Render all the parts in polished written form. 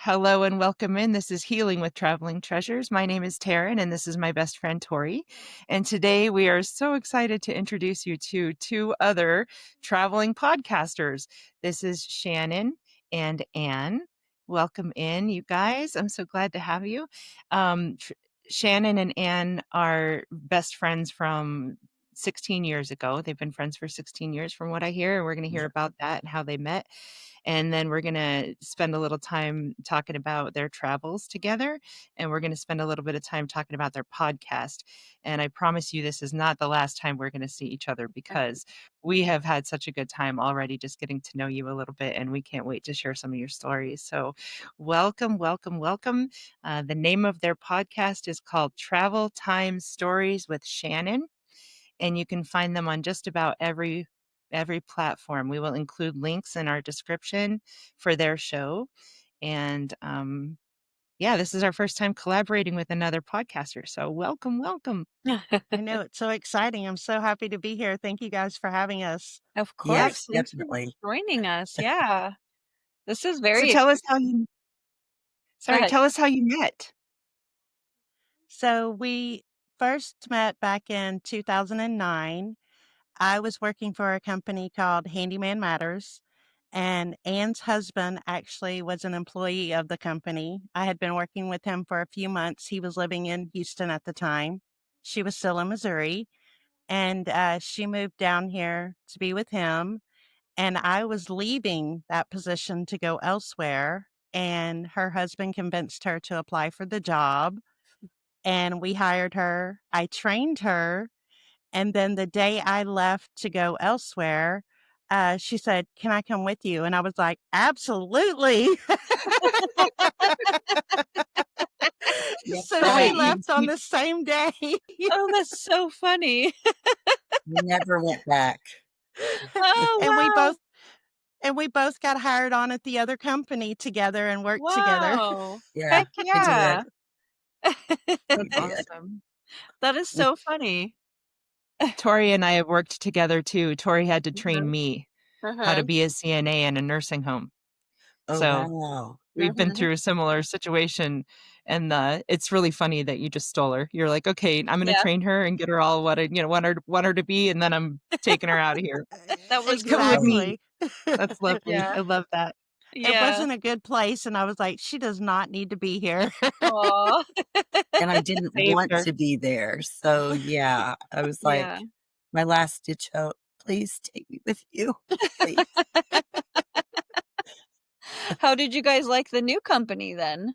Hello and welcome in. This is Healing with Traveling Treasures. My name is Taryn and this is my best friend Tori. And today we are so excited to introduce you to two other traveling podcasters. This is Shannon and Anne. Welcome in, you guys. I'm so glad to have you. Shannon and Anne are best friends from 16 years ago. They've been friends for 16 years from what I hear, and we're going to hear about that and how they met. And then we're going to spend a little time talking about their travels together. And we're going to spend a little bit of time talking about their podcast. And I promise you, this is not the last time we're going to see each other because we have had such a good time already just getting to know you a little bit. And we can't wait to share some of your stories. So welcome, welcome, welcome. The name of their podcast is called Travel Time Stories with Shannon. And you can find them on just about every platform. We will include links in our description for their show. And this is our first time collaborating with another podcaster. So welcome, welcome. I know, it's so exciting. I'm so happy to be here. Thank you guys for having us. Of course. Yes, Thanks definitely. for joining us. Yeah. This is So very tell us how you ahead. tell us how you met. So we first met back in 2009. I was working for a company called Handyman Matters, and Anne's husband actually was an employee of the company. I had been working with him for a few months. He was living in Houston at the time. She was still in Missouri, and she moved down here to be with him. And I was leaving that position to go elsewhere. And her husband convinced her to apply for the job. And we hired her. I trained her. And then the day I left to go elsewhere, she said, "Can I come with you?" And I was like, "Absolutely." So Right. she left on the same day. Oh, that's so funny. We never went back. Oh, And wow. we both got hired on at the other company together and worked together. Wow. Yeah, Heck we yeah. did. We That's did. awesome. That is so funny. Tori and I have worked together too. Tori had to train Mhm. me how Uh-huh. to be a CNA in a nursing home. Oh, So wow. we've been Mhm. through a similar situation, and it's really funny that you just stole her. You're like, okay, I'm going to Yeah. train her and get her all what I want her to be, and then I'm taking her out of here. That was Come with me. Exactly. That's lovely. Yeah. I love that. It Yeah. wasn't a good place, and I was like, "She does not need to be here." Aw. And I didn't Saved want her. to be there. So, yeah, I was Yeah. like, my last ditch hope, please take me with you. Please. How did you guys like the new company then?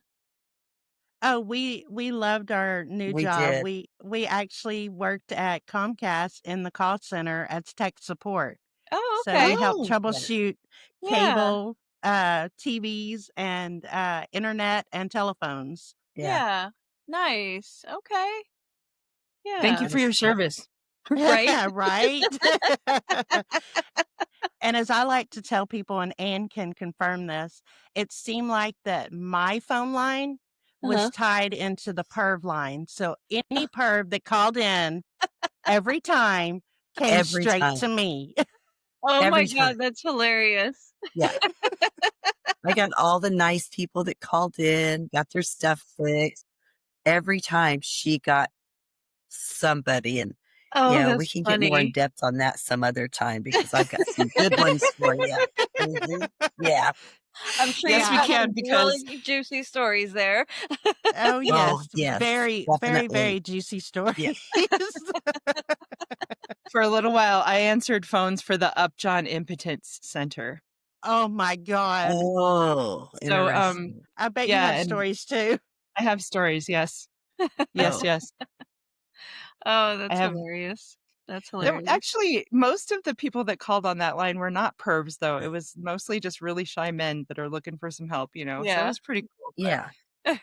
Oh, we loved our new We job. did. We actually worked at Comcast in the call center as tech support. Oh, So okay. we helped Oh, Yeah. troubleshoot Yeah. cable, TVs, and internet and telephones. Yeah. Yeah. Nice. Okay. thank Yeah. you It for was your fun. service. Right? Right? And as I like to tell people, and Anne can confirm this, it seemed like that my phone line was Uh-huh. tied into the perv line. So any perv that called in every time came Every straight time. to me. Oh my Every God, time. that's hilarious. Yeah. I got all the nice people that called in, got their stuff fixed. Every time she got somebody, and Oh, yeah, we that's can get more in funny. depth on that some other time because I've got some good ones for you. Yeah. I'm sure Yes, you've we Yeah. got can some because really juicy stories there. Oh, Oh, yes. yes, Very, very, definitely. very juicy stories. Yeah. for a little while I answered phones for the Upjohn Impotence Center. Oh, my God. Oh, So interesting. I bet you yeah, have and stories too. I have stories. Yes, yes, Oh, yes. Oh, I that's have. hilarious. That's There, hilarious. actually, most of the people that called on that line were not pervs, though. It was mostly just really shy men that are looking for some help, So it Yeah. was pretty cool. But yeah.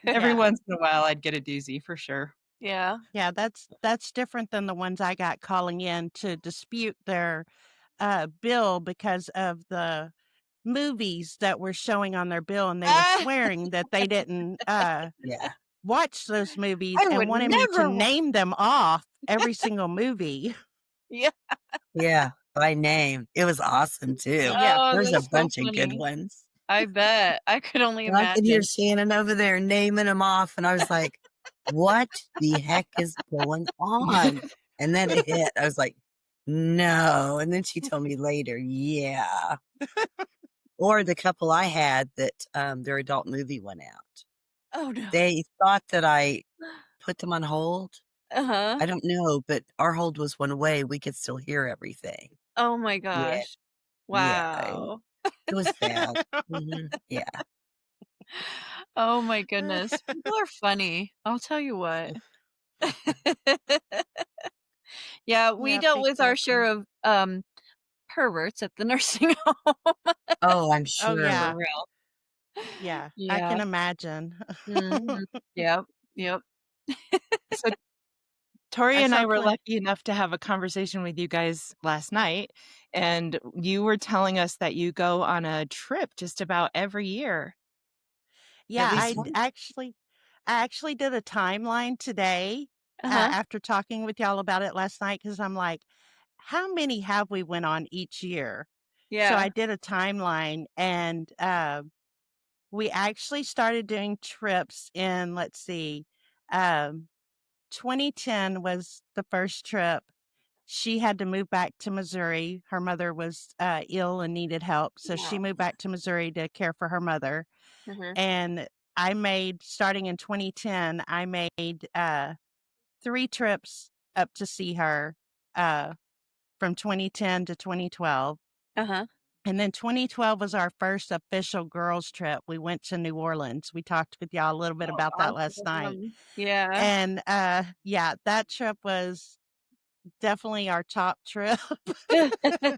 every Yeah. once in a while, I'd get a doozy for sure. Yeah. Yeah, that's different than the ones I got calling in to dispute their bill because of the movies that were showing on their bill, and they were Ah, swearing that they didn't Yeah. watch those movies I and would wanted me to never. name them off every single movie. Yeah. Yeah. By name. It was awesome too. Yeah. Oh, There's a that's so bunch of good funny. ones. I bet. I could only And I could hear imagine. Shannon over there naming them off, and I was like, "What the heck is going on?" And then it hit. I was like, "No." And then she told me later, "Yeah." Or the couple I had that their adult movie went out. Oh, no. They thought that I put them on hold. Uh-huh. I don't know, but our hold was one way. We could still hear everything. Oh my Yeah, gosh. yeah. Wow. It was bad. Yeah. Oh my goodness. People are funny. I'll tell you what. Yeah, we Yeah, dealt with people our are share funny. of perverts at the nursing home. Oh, I'm Oh, For sure. yeah. real. Yeah, I Yeah. can imagine. Mhm. Yep. Yep. So Tori I and saw I were plenty. lucky enough to have a conversation with you guys last night, and you were telling us that you go on a trip just about every year. At Yeah, least one. I actually did a timeline today, Uh-huh. after talking with y'all about it last night because 'cause I'm like, "How many have we went on each year?" So I Yeah. did a timeline, and, we actually started doing trips in, let's see, um, 2010 was the first trip. She had to move back to Missouri. Her mother was, ill and needed help, so she Wow. moved back to Missouri to care for her mother. Mhm. And I made starting in 2010, I made, 3 trips up to see her, uh, from 2010 to 2012. Uh-huh. And then 2012 was our first official girls trip. We went to New Orleans. We talked with y'all a little bit Oh, about that last night. awesome. Yeah. And, yeah, that trip was definitely our top trip.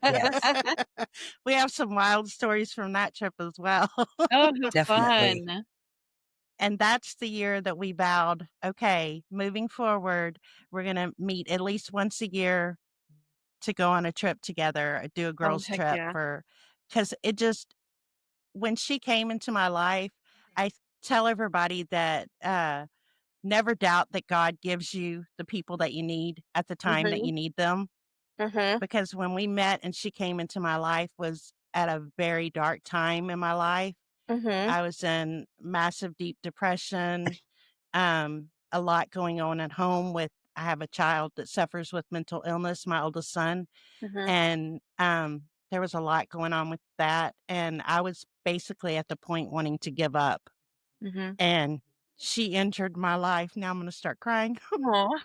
Yes, We have some wild stories from that trip as well. Oh, how definitely. fun. And that's the year that we vowed, okay, moving forward, we're going to meet at least once a year to go on a trip together, do a Oh, girls' heck trip yeah. because it just, when she came into my life, I tell everybody that never doubt that God gives you the people that you need at the time that Mhm. you need them. Mhm. Because when we met and she came into my life was at a very dark time in my life. Mhm. I was in massive deep depression, a lot going on at home with I have a child that suffers with mental illness, my oldest son, Mhm. and there was a lot going on with that, and I was basically at the point wanting to give up. Mhm. And she entered my life. Now I'm going to start crying. Aw.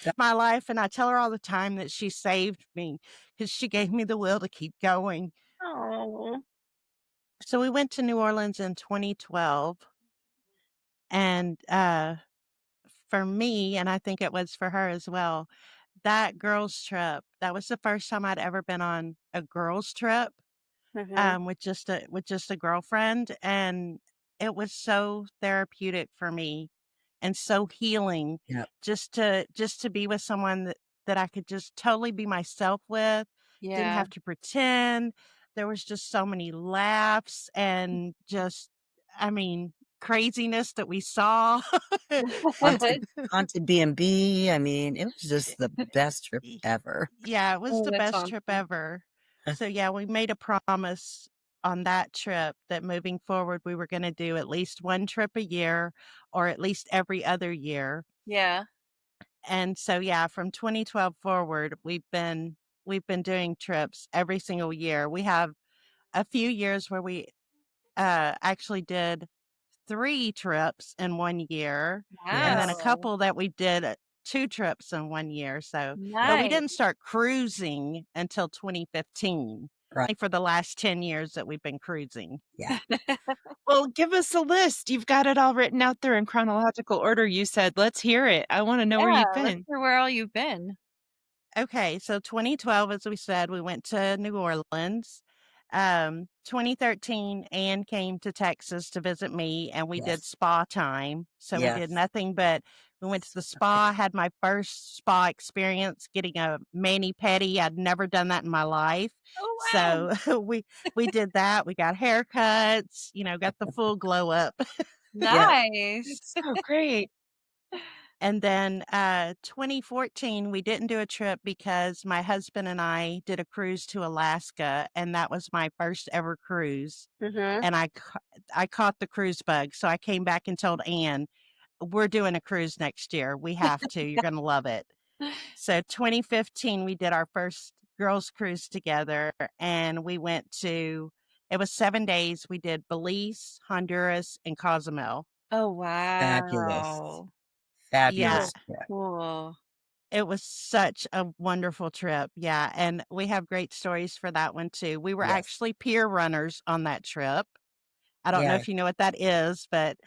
That My life, and I tell her all the time that she saved me because she gave me the will to keep going. Oh. So we went to New Orleans in 2012, and for me, and I think it was for her as well, that girls' trip, that was the first time I'd ever been on a girls' trip, Mhm. with just a girlfriend, and it was so therapeutic for me and so healing Yep. just to be with someone that I could just totally be myself with, didn't Yeah. have to pretend. There was just so many laughs and just, I mean, craziness that we saw. Haunted B&B. I mean, it was just the best trip Y ever. Yeah, it was Oh, the that's best trip awesome. ever. So, yeah, we made a promise on that trip that moving forward, we were gonna do at least 1 trip a year or at least every other year. Yeah. And so, yeah, from 2012 forward, we've been doing trips every single year. We have a few years where we, actually did 3 trips in 1 year, and then a Yes. Wow. couple that we did, 2 trips in 1 year, so but we Nice. didn't start cruising until 2015, Right. only for the last 10 years that we've been cruising. Yeah. Well, give us a list. You've got it all written out there in chronological order. You said, let's hear it. I want to know where Yeah, you've let's been. hear where all you've been. Okay, so 2012, as we said, we went to New Orleans. 2013, Anne came to Texas to visit me, and we did Yes. spa time. So we did Yes. nothing but we went to the spa, had my first spa experience getting a mani-pedi. I'd never done that in my life. Oh, wow. So we did that. We got haircuts, got the full glow up. Yeah. Nice. It's so great. And then 2014, we didn't do a trip because my husband and I did a cruise to Alaska, and that was my first ever cruise. Mhm. And I caught the cruise bug. So I came back and told Anne, we're doing a cruise next year. We have to. You're going to love it. So 2015, we did our first girls' cruise together, and we went to, it was 7 days. We did Belize, Honduras, and Cozumel. Oh, Fabulous. wow. Yeah, Fabulous So trip. cool. it was such a wonderful trip. Yeah, and we have great stories for that one too. We were Yes. actually pier runners on that trip. I don't know Yeah. if you know what that is, but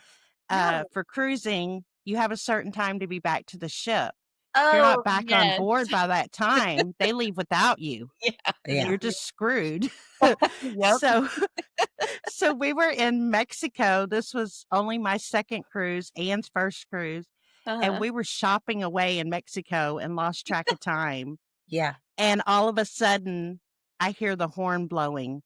No. for cruising, you have a certain time to be back to the ship. If you're not Oh, back on yes. board by that time, they leave without you. Yeah. Yeah. You're just screwed. Yep. So we were in Mexico. This was only my second cruise, Anne's first cruise, and Uh-huh. we were shopping away in Mexico and lost track of time. Yeah. And all of a sudden, I hear the horn blowing.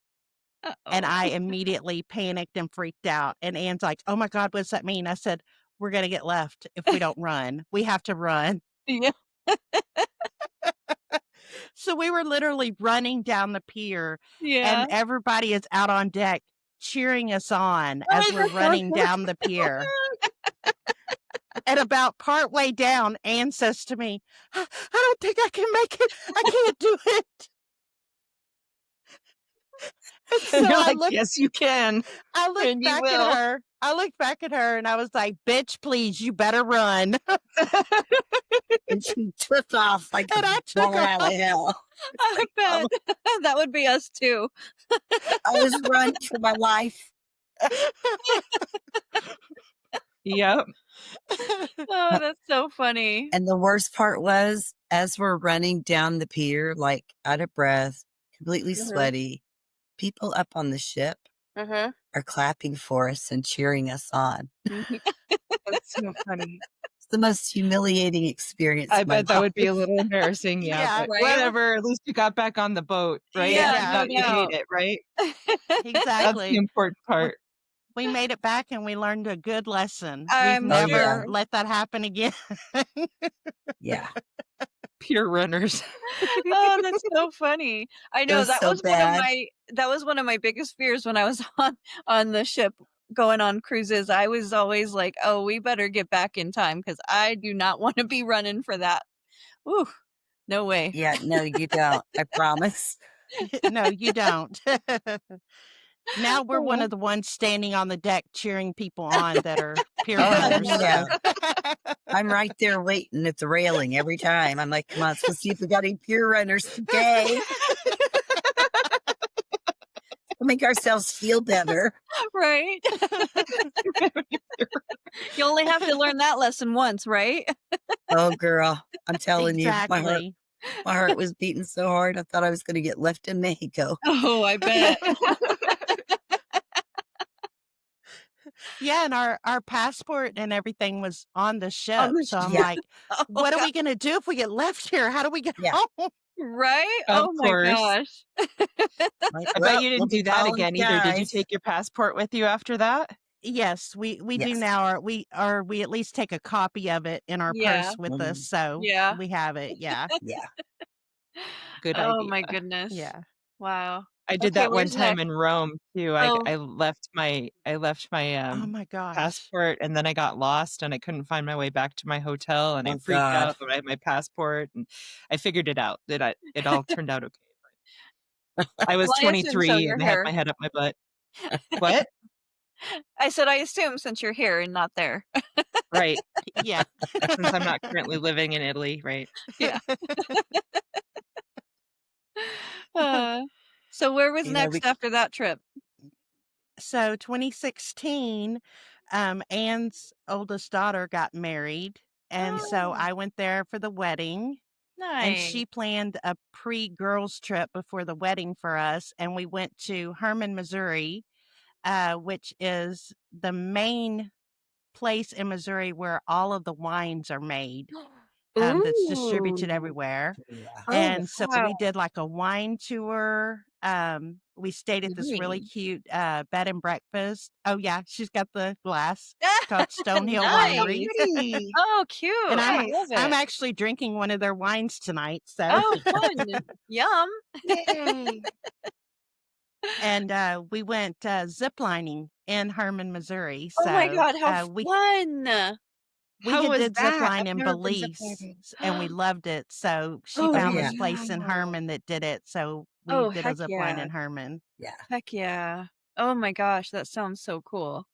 And Uh-oh. I immediately panicked and freaked out. And Anne's like, oh my God, what does that mean? I said, we're going to get left if we don't run. We have to run. Yeah. So we were literally running down the pier, Yeah. and everybody is out on deck cheering us on as we're running down the pier. And about partway down, Anne says to me, I don't think I can make it. I can't do it. And so And you're I like, looked, yes, you can. I looked And you back at will. her. I looked back at her and I was like, bitch, please, you better run. And she took off like And a I took ball out of off. hell. I Like, bet. That would be us too. I was running for my life. Yep. Oh, that's so funny. And the worst part was, as we're running down the pier, like out of breath, completely Mhm. sweaty, people up on the ship Uh-huh. are clapping for us and cheering us on. That's so funny. It's the most humiliating experience I of my bet that would be a life. little embarrassing. Yeah, Yeah, but right? whatever. At least you got back on the boat, right? Yeah, You no thought you made doubt. it, right? That's the exactly. important part. We made it back and we learned a good lesson. We've I'm Oh, never yeah. sure. let that happen again. Yeah. Pure runners. Oh, that's so funny. I It know was that so was one of bad. my biggest fears when I was on the ship going on cruises. I was always like, "Oh, we better get back in time because I do not want to be running for that." Ooh, no way. Yeah, no, you don't. I promise. No, you don't. Now we're one Oh. of the ones standing on the deck cheering people on that are pier Oh, runners. yeah. So. I'm right there waiting at the railing every time. I'm like, come on, let's see if we got any pier runners today. We'll make ourselves feel better. Right? You only have to learn that lesson once, right? Oh, girl, I'm telling you, Exactly. my heart was beating so hard, I thought I was going to get left in Mexico. Oh, I bet. Yeah, and our passport and everything was on the ship. the So I'm Yeah. like, Oh, what are God. we going to do if we get left here? How do we get Yeah. home? Right? Of Oh my course. gosh. Like, I bet well, you we'll didn't be do that calling again you either. Did you guys. take your passport with you after that? Yes, we do Yes. now. We at least take a copy of it in our Yeah. purse with us, so Yeah. we have it. Yeah, Yeah. Good Oh idea. my goodness. yeah. Wow. I did Okay, that one where's time next? in Rome too. Oh, I left my Oh my gosh. passport, and then I got lost and I couldn't find my way back to my hotel, and I Oh, freaked God. out that I had my passport, and I figured it out that it all turned out okay. I was well, I assume so. 23 You're and had here. my head up my butt. What? I said, I assume since you're here and not there. Right. Yeah. Since I'm not currently living in Italy, right? Yeah. So where was You know, next after that trip? So 2016, Anne's oldest daughter got married, and so Oh, I went there for the wedding. And nice. she planned a pre-girls trip before the wedding for us, and we went to Herman, Missouri, which is the main place in Missouri where all of the wines are made. That's distributed Ooh. everywhere. yeah. Oh, And so wow. we did like a wine tour We stayed at this really Nice. cute bed and breakfast. Oh yeah, she's got the glass. It's called Stonehill Oh, Winery. Nice. pretty. Oh, cute. And I Nice. love I'm it. actually drinking one of their wines tonight. So Oh, fun. Yum. Yay. and we went ziplining in Herman, Missouri. Oh my So God, how fun. we How had was did zip that? line I've in never been Belize ziplining. and we loved it. So she Oh, Oh, found yeah. this place in Wow. Herman that did it. So we oh, did a heck zip line yeah. in Herman. Yeah. Heck yeah. Oh my gosh, that sounds so cool.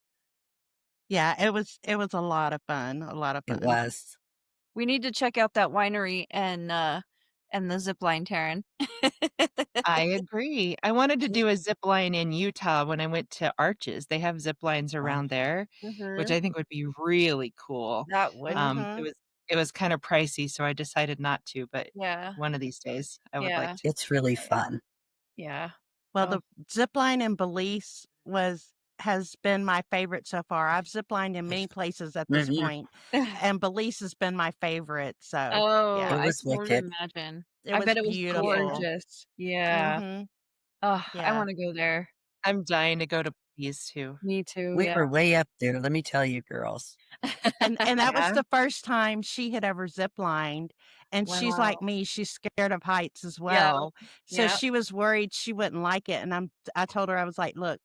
Yeah, it was a lot of fun. A lot of It fun. was. We need to check out that winery and the zip line, Taryn. I agree. I wanted to do a zip line in Utah when I went to Arches. They have zip lines around there, which Mhm. I think would be really cool. That would. Mhm. It was kind of pricey, so I decided not to, but Yeah. one of these days I would like Yeah. to. It's really fun. Yeah. Well, Oh. the zip line in Belize has been my favorite so far. I've ziplined in many places at this Mhm. point, and Belize has been my favorite. So Oh, yeah, It I was can only wicked. imagine. it I was bet it was beautiful. gorgeous. Yeah. Mhm. Oh, I Yeah. wanna go there. I'm dying to go to Belize too. Me too, We yeah. were way up there, let me tell you, girls. And that was Yeah. the first time she had ever ziplined, and she's Wow. like me, she's scared of heights as Yeah. well. So Yep. she was worried she wouldn't like it, and I told her I was like, "Look,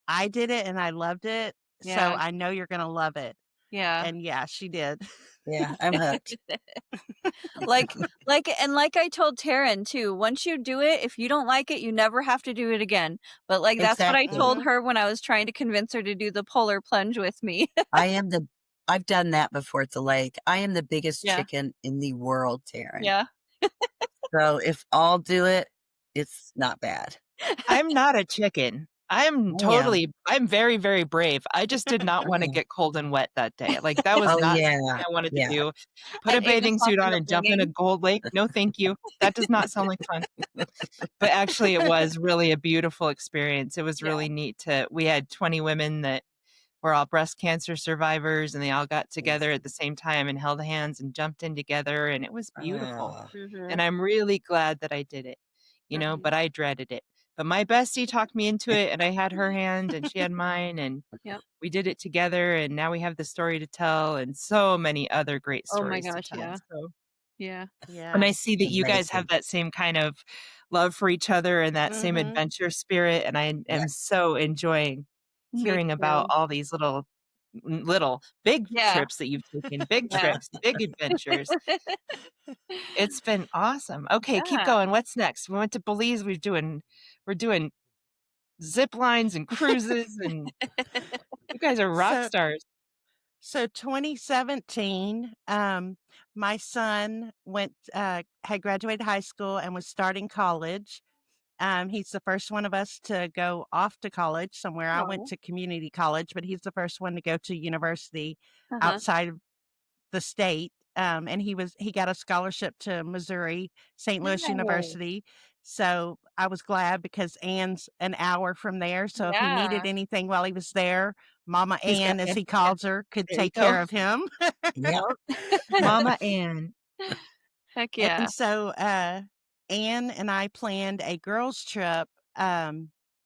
I did it and I loved it, so Yeah. I know you're gonna love it." Yeah. And yeah, she did. Yeah, I'm hooked. Like like I told Taryn too, once you do it, if you don't like it, you never have to do it again. But, like, that's what I Exactly. told Mhm. her when I was trying to convince her to do the polar plunge with me. I've done that before at the lake. I am the biggest Yeah. chicken in the world, Taryn. Yeah. So if all do it, it's not bad. I'm not a chicken. I am. I'm very, very brave. I just did not wanna Mm. get cold and wet that day. Like, that was Oh, not something yeah. I wanted to Yeah. do. Put a At 8 bathing o'clock suit in on the and jump in a morning. cold lake? No, thank you. That does not sound like fun. But actually, it was really a beautiful experience. It was Yeah. really neat to we had 20 women that were all breast cancer survivors, and they all got together at the same time and held hands and jumped in together, and it was beautiful. Oh, Mhm. And I'm really glad that I did it, Mhm. but I dreaded it. But my bestie talked me into it, and I had her hand, and she had mine, and Yep. we did it together, and now we have the story to tell and so many other great Oh my stories to gosh, tell. yeah. So Yeah. and Yeah. I see that you guys have amazing. that same kind of love for each other and that same Mhm. adventure spirit, and I am Yes. so enjoying Me hearing about too. all these big Yeah. trips that you've taken, big Yeah. trips, big adventures. It's been awesome. Okay, keep Yeah. going. What's next? We went to Belize. We're doing zip lines and cruises, and you guys are rock So stars. so 2017, my son had graduated high school and was starting college. He's the first one of us to go off to college somewhere. I went Oh. to community college, but he's the first one to go to university Uh-huh. outside of the state. And he got a scholarship to Missouri, St. Louis Nice. University. So I was glad because Anne's an hour from there. So if he needed Yeah. anything while he was there, Mama He's got Ann, as he yeah, calls her, could there you take go. care of him. Yep. Yep. Mama Ann. Heck And yeah. so Anne and I planned a girls' trip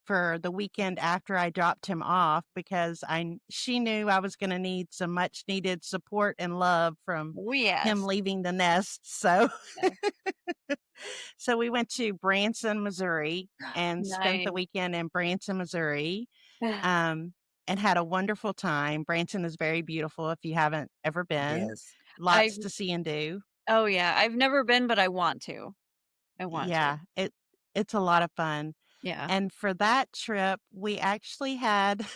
for the weekend after I dropped him off because she knew I was going to need some much needed support and love from Oh, him yes. leaving the nest. So Yeah. so we went to Branson, Missouri and spent the Nice. weekend in Branson, Missouri. Um and had a wonderful time. Branson is very beautiful if you haven't ever It been. is. I've Lots to see and do. Oh, yeah, I've never been, but I want to. I want to. Yeah, it's a lot of fun. Yeah. And for that trip, we actually had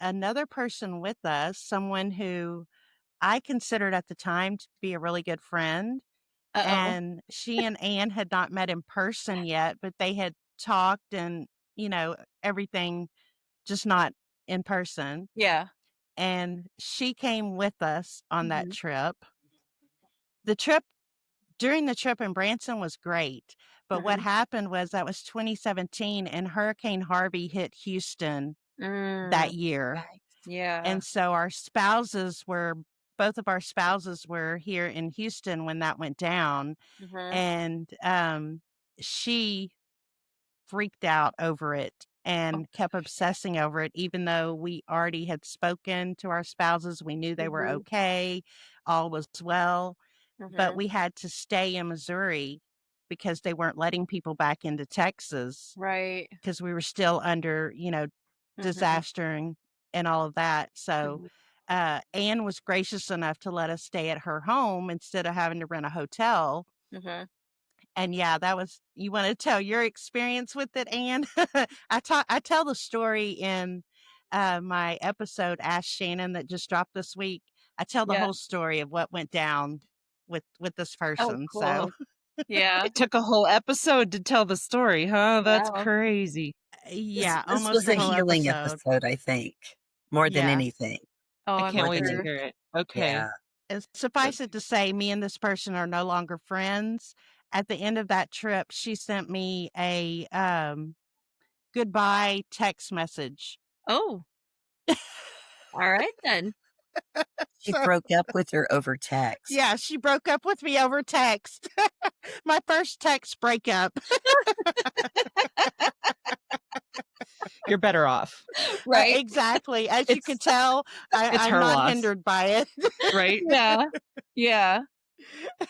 another person with us, someone who I considered at the time to be a really good friend. Uh-oh. And she and Anne had not met in person yet, but they had talked and, everything, just not in person. Yeah. And she came with us on that Mhm. trip. The trip During the trip in Branson was great, but what Mhm. happened was that was 2017 and Hurricane Harvey hit Houston that Mm. year. Right. Yeah. And so both of our spouses were here in Houston when that went down. Mhm. And she freaked out over it and kept obsessing over it, even though we already had spoken to our spouses. We knew they were Mhm. okay, all was well, but Mhm. we had to stay in Missouri because they weren't letting people back into Texas Right. because we were still under, Mhm. disaster and all of that. So Mhm. Anne was gracious enough to let us stay at her home instead of having to rent a hotel. Mhm. And yeah, that was, you want to tell your experience with it, Anne? I tell the story in my episode Ask Shannon that just dropped this week. I tell the Yeah. whole story of what went down with this Oh, person. So cool. Yeah. It took a whole episode to tell the story, huh? That's Wow. crazy. yeah, This almost was a a whole healing episode. episode, I think, more than Yeah. anything. Oh, I I'm can't More wait than to sure. hear anything. it. Okay. Yeah. And suffice it to say, me and this person are no longer friends. At the end of that trip, she sent me a goodbye text message. Oh, all right then. She So broke up with her over text. yeah, she broke up with me over text. My first text breakup. You're better off. Right? Exactly. As you can It's tell, it's I'm her not loss, hindered by it. right? Yeah. Yeah.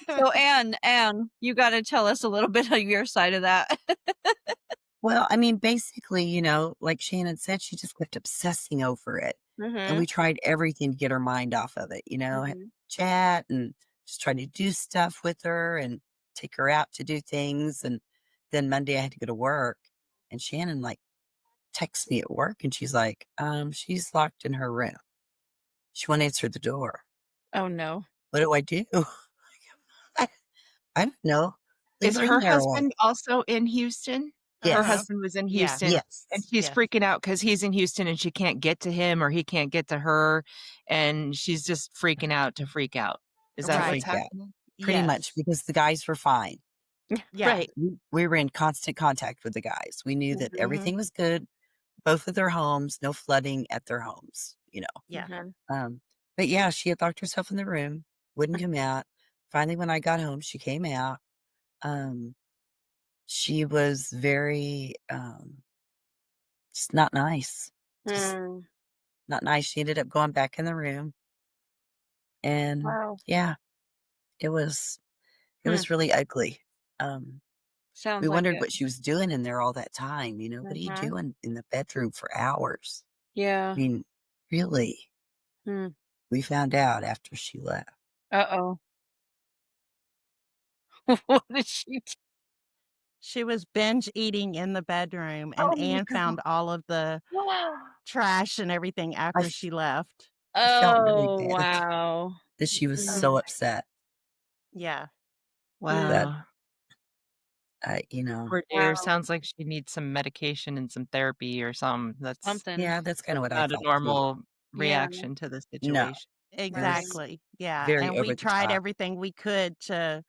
So Anne, you got to tell us a little bit of your side of that. Well, I mean, basically, like Shannon said, she just kept obsessing over it. And Mhm. we tried everything to get her mind off of it, Mhm. chat and just try to do stuff with her and take her out to do things. And then Monday I had to go to work and Shannon like texts me at work and she's like, she's locked in her room. She won't answer the door. Oh no. What do I do? I, I don't know. Leave Is her in her there a while. husband also in Houston? Her Uh-huh. Yes. husband was in Yes. Houston, Yes. and she's Yes. freaking out because he's in Houston and she can't get to him or he can't get to her, and she's just freaking out to freak out. Is To that what's Right. freak out. happening? Pretty much Yes. because the guys were fine. Yeah. Right. We were in constant contact with the guys. We knew that Mhm. everything was good, both of their homes, no flooding at their homes. Yeah. Mhm. But yeah, she had locked herself in the room, wouldn't come out. Finally, when I got home, she came out. She was very just not nice. Just Mm. not nice. She ended up going back in the room. And Wow. yeah, it was Hmm. really ugly. Sounds We like wondered it. what she was doing in there all that time. What are you Mhm. doing in the bedroom for hours? Yeah. I mean, really, Hmm. we found out after she left. Uh-oh. What did she do? She was binge eating in the bedroom, and Oh my Anne found all of the god. trash and everything I, after f- she left. I felt really Oh, bad wow. that she was Mm. so upset. Yeah. But, Wow. Poor dear. Wow. Sounds like she needs some medication and some therapy or some. That's Something. yeah, that's kind of what I not a thought too. normal Yeah. reaction to the No, situation. it Right. was Exactly. Yeah. very And we over the tried top. everything we could to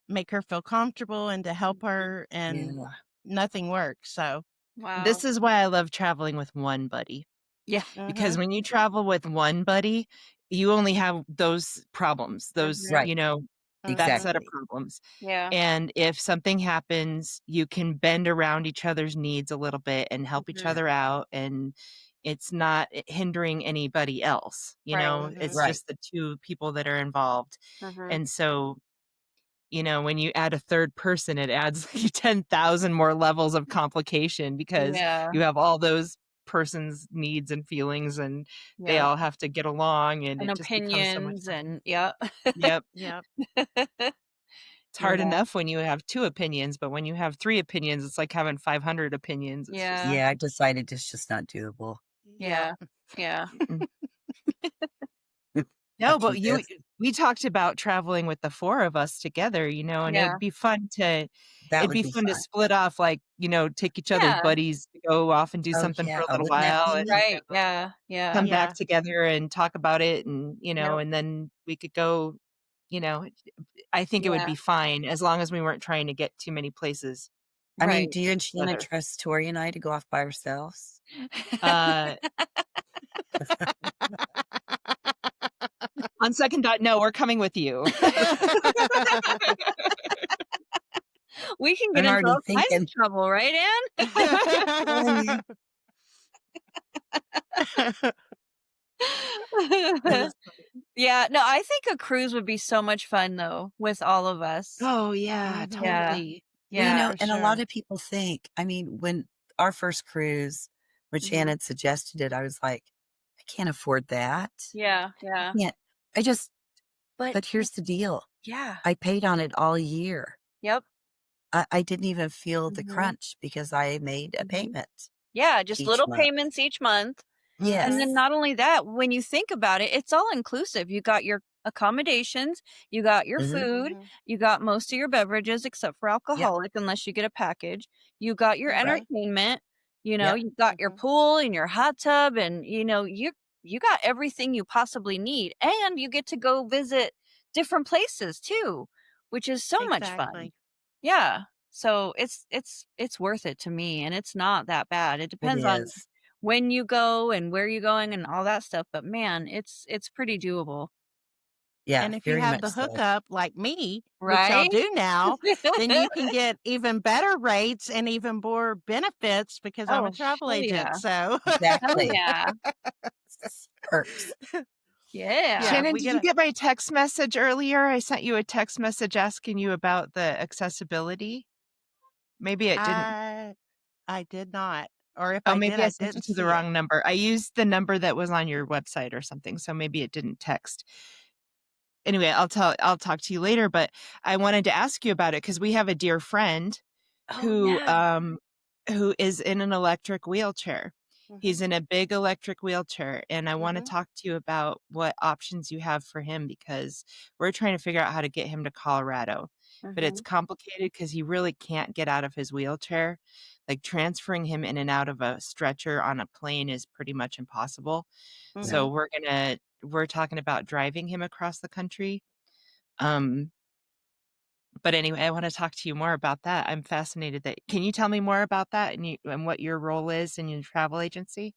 make her feel comfortable and to help Mhm. her, and Yeah, nothing worked. So, Wow. This is why I love traveling with one buddy. Yeah. Because mhm. when you travel with one buddy, you only have those problems, those, Mhm. right. that Mhm. set of Exactly. problems. Yeah. And if something happens, you can bend around each other's needs a little bit and help each Mhm. other out. And it's not hindering anybody else. Right. It's Mhm. Right. just the two people that are involved. Mhm. And so, when you add a third person, it adds like 10,000 more levels of complication because Yeah. you have all those person's needs and feelings and they Yeah. all have to get along and And it just becomes so much opinions more. and yeah. Yep. Yep. It's hard Yeah. enough when you have two opinions, but when you have three opinions, it's like having 500 opinions. It's just, Yeah. Yeah, I decided it's just not doable Yep. Yeah. Yeah. mm. No, after but this. we talked about traveling with the four of us together, and Yeah. That it'd would be be fun to fun. split off, like, take each other's Yeah. buddies to go off and do Oh, something for yeah. a Oh, little wouldn't that while be and neat? Right. Yeah. Yeah. come back Yeah. together and talk about it and, Yep. and then we could go, you know, I think it would Yeah. be fine as long as we weren't trying to get too many places I mean, Right. do you and Sheena together. trust Tori and I to go off by ourselves? Uh, on second thought, no, we're coming with you. We can get I'm into already all kinds of thinking. trouble, right, Telling That Anne? is funny. Yeah, no, I think a cruise would be so much fun, though, with all of us. Oh, yeah, Mhm. Yeah, totally. Well, yeah. For and a lot sure. of people think, I mean, when our first cruise, when Mhm. Shannon suggested it, I was like, I can't afford that. Yeah, I yeah. can't. I just, But but here's the deal. yeah. I paid on it all year. Yep. I didn't even feel the Mhm, crunch because I made a mhm. payment Yeah, just each little month. payments each month. And then Mhm. Yes. not only that, when you think about it, it's all inclusive. You got your accommodations, you got your Hmm. food, Mhm. you got most of your beverages except for Yep. alcoholic unless you get a package. You got your Mhm. Right. entertainment, Yep. you got your Mhm. pool and your hot tub and you got everything you possibly need and you get to go visit different places too, which is so much fun. Exactly. Yeah. So it's worth it to me and it's not that bad. It It depends on is. when you go and where you're going and all that stuff, but man, it's pretty doable. Yeah, And if you very have much the so. hookup like me, which y'all Right? do now, then you can get even better rates and even more benefits because I'm a Oh, travel hell agent. yeah. So, Hell Exactly. yeah. Perks. Yeah. yeah, Shannon, we did get you a get my text message earlier? I sent you a text message asking you about the accessibility. Maybe it didn't. I did not. Or if Oh, I did, maybe I I sent it didn't to the see it. wrong number. I used the number that was on your website or something, so maybe it didn't text. Anyway, I'll talk to you later, but I wanted to ask you about it because we have a dear friend Oh, who, yeah. um, who is in an electric wheelchair. Mhm. He's in a big electric wheelchair, and I wanna Mhm. talk to you about what options you have for him because we're trying to figure out how to get him to Colorado, but it's Mhm. complicated because he really can't get out of his wheelchair. Like, transferring him in and out of a stretcher on a plane is pretty much impossible. Yeah. So Mhm. we're talking about driving him across the country. Um, but anyway, I wanna talk to you more about that. I'm fascinated that can you tell me more about that and what your role is in your travel agency?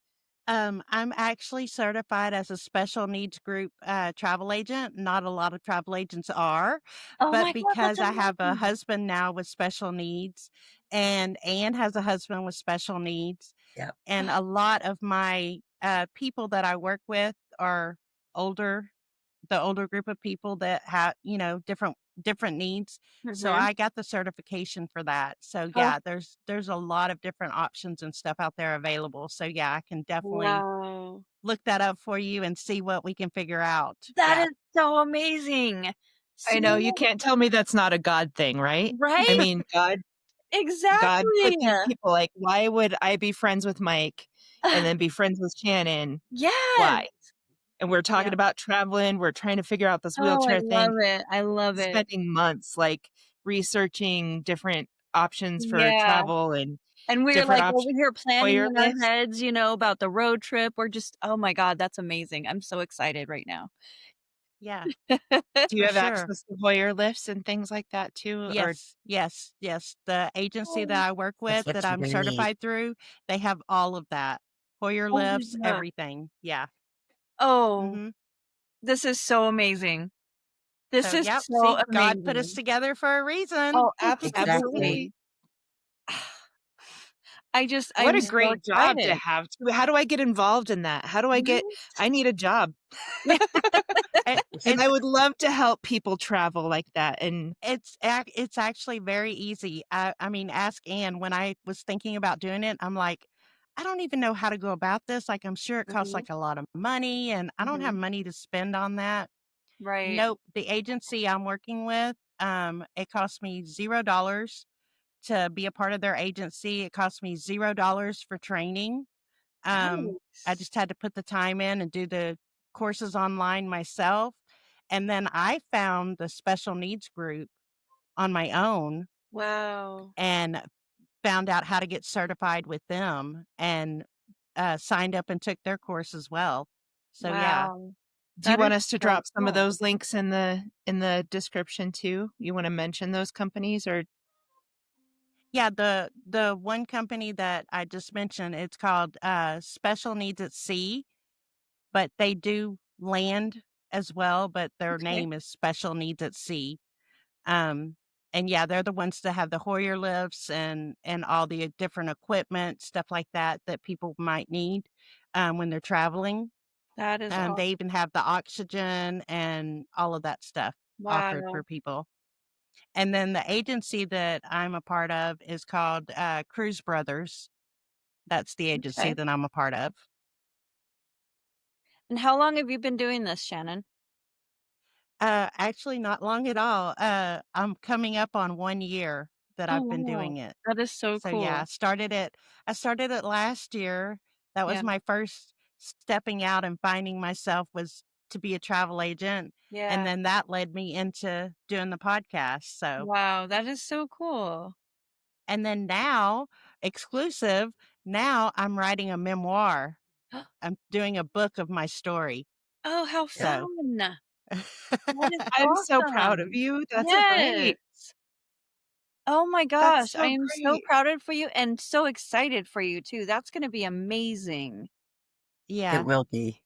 I'm actually certified as a special needs group travel agent. Not a lot of travel agents are, Oh but my god, that's because I have a amazing. husband now with special needs, and Anne has a husband with special needs, Yep. and a lot of my people that I work with are older, the older group of people that have different needs. So Mhm. I got the certification for that. So Oh, yeah, there's a lot of different options and stuff out there available. So yeah, I can definitely wow. look that up for you and see what we can figure out. That Yeah. is so amazing. I know, you See? can't tell me that's not a God thing, right? I Right? mean, God put Exactly. these people like, why would I be friends with Mike and then be friends with Shannon? Yes. Why? And we're talking Yeah. about traveling, we're trying to figure out this Oh, I wheelchair thing, love it. I love it. spending months, like, researching different options for Yeah. travel and And we're, different like, over options here planning Hoyer in our lifts. heads, about the road trip. We're just oh my god, that's amazing. I'm so excited right now. Yeah, Do you for have sure. access to Hoyer lifts and things like that too, or Yes, yes, yes. The agency Oh, that I work That's with that what you're I'm gonna need. certified through, they have all of that. Hoyer oh my lifts, god. everything. Yeah. Oh, Mhm. this is so amazing. This So, is yep, so see, God put us amazing. together for a reason. Oh, Exactly. absolutely. what I'm a Yeah. so great job to excited. have too. How do I get involved in that? How do Right? I need a job. It And I it's would love to help people travel like that, and it's actually very easy. I mean, ask Anne. When I was thinking about doing it, I'm like, I don't even know how to go about this. Like, I'm sure it costs Mhm, like a lot of money, and I don't have mhm. money to spend on that. Right. Nope. The agency I'm working with, it cost me $0 to be a part of their agency. It cost me $0 for training. I Nice. just had to put the time in and do the courses online myself. And then I found the special needs group on my own Wow. and found out how to get certified with them and signed up and took their course as well. So, yeah. Wow. do you That is want us to so drop some of cool. those links in the description too? You wanna mention those companies or Yeah, the one company that I just mentioned, it's called Special Needs at Sea, but they do land as well, but their Okay. name is Special Needs at Sea. Um, And yeah, they're the ones that have the Hoyer lifts and all the different equipment, stuff like that that people might need when they're traveling. That is They awesome. even have the oxygen and all of that stuff offered for Wow. people. And then the agency that I'm a part of is called Cruise Brothers. That's the agency Okay. that I'm a part of. And how long have you been doing this, Shannon? Actually, not long at all. I'm coming up on 1 year that Oh, I've been wow. doing it. That is so So yeah, cool. I started it last year. That Yeah. was my first stepping out and finding myself was to be a travel agent. And Yeah. then that led me into doing the podcast. So, Wow, that is so cool. and then now, exclusive, now I'm writing a memoir. I'm doing a book of my story. Oh, how Yeah. So, fun. That is I'm so proud of awesome. you. That's so Yes. great. Oh my That's gosh, I so am so great. proud for you and so excited for you too. That's gonna be amazing. It yeah, will be.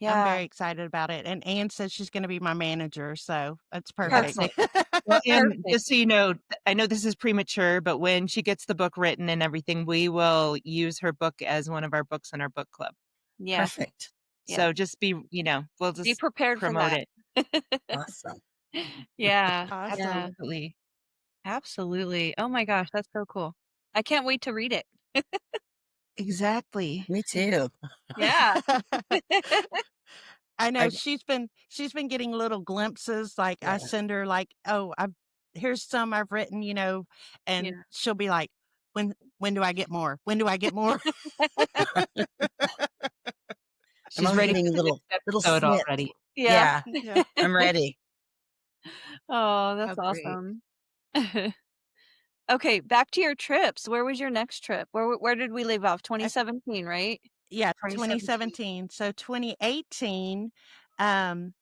I'm Yeah, very excited about it. And Anne says she's going to be my manager. So that's perfect. Yes. perfect. Well, and Perfect. just so you know, I know this is premature, but when she gets the book written and everything, we will use her book as one of our books in our book club. Yeah, Perfect. yeah. So just be, we'll Be just prepared for promote that. it. Awesome. Yeah, yeah, Awesome. Absolutely. absolutely. Oh my gosh, that's so cool. I can't wait to read it. Exactly. Me too. Yeah. I know I she's been getting little glimpses. Like I yeah. send her like, oh, here's some I've written, and Yeah. she'll be like, when do I get more? When do I get more? I'm She's only ready for getting a the next little episode snip. already. Yeah. Yeah. Yeah. I'm ready. Oh, How that's great. awesome. Okay, back to your trips. Where was your next trip? Where did we leave off? I, 2017, right? yeah, 2017. 2017. So 2018, um,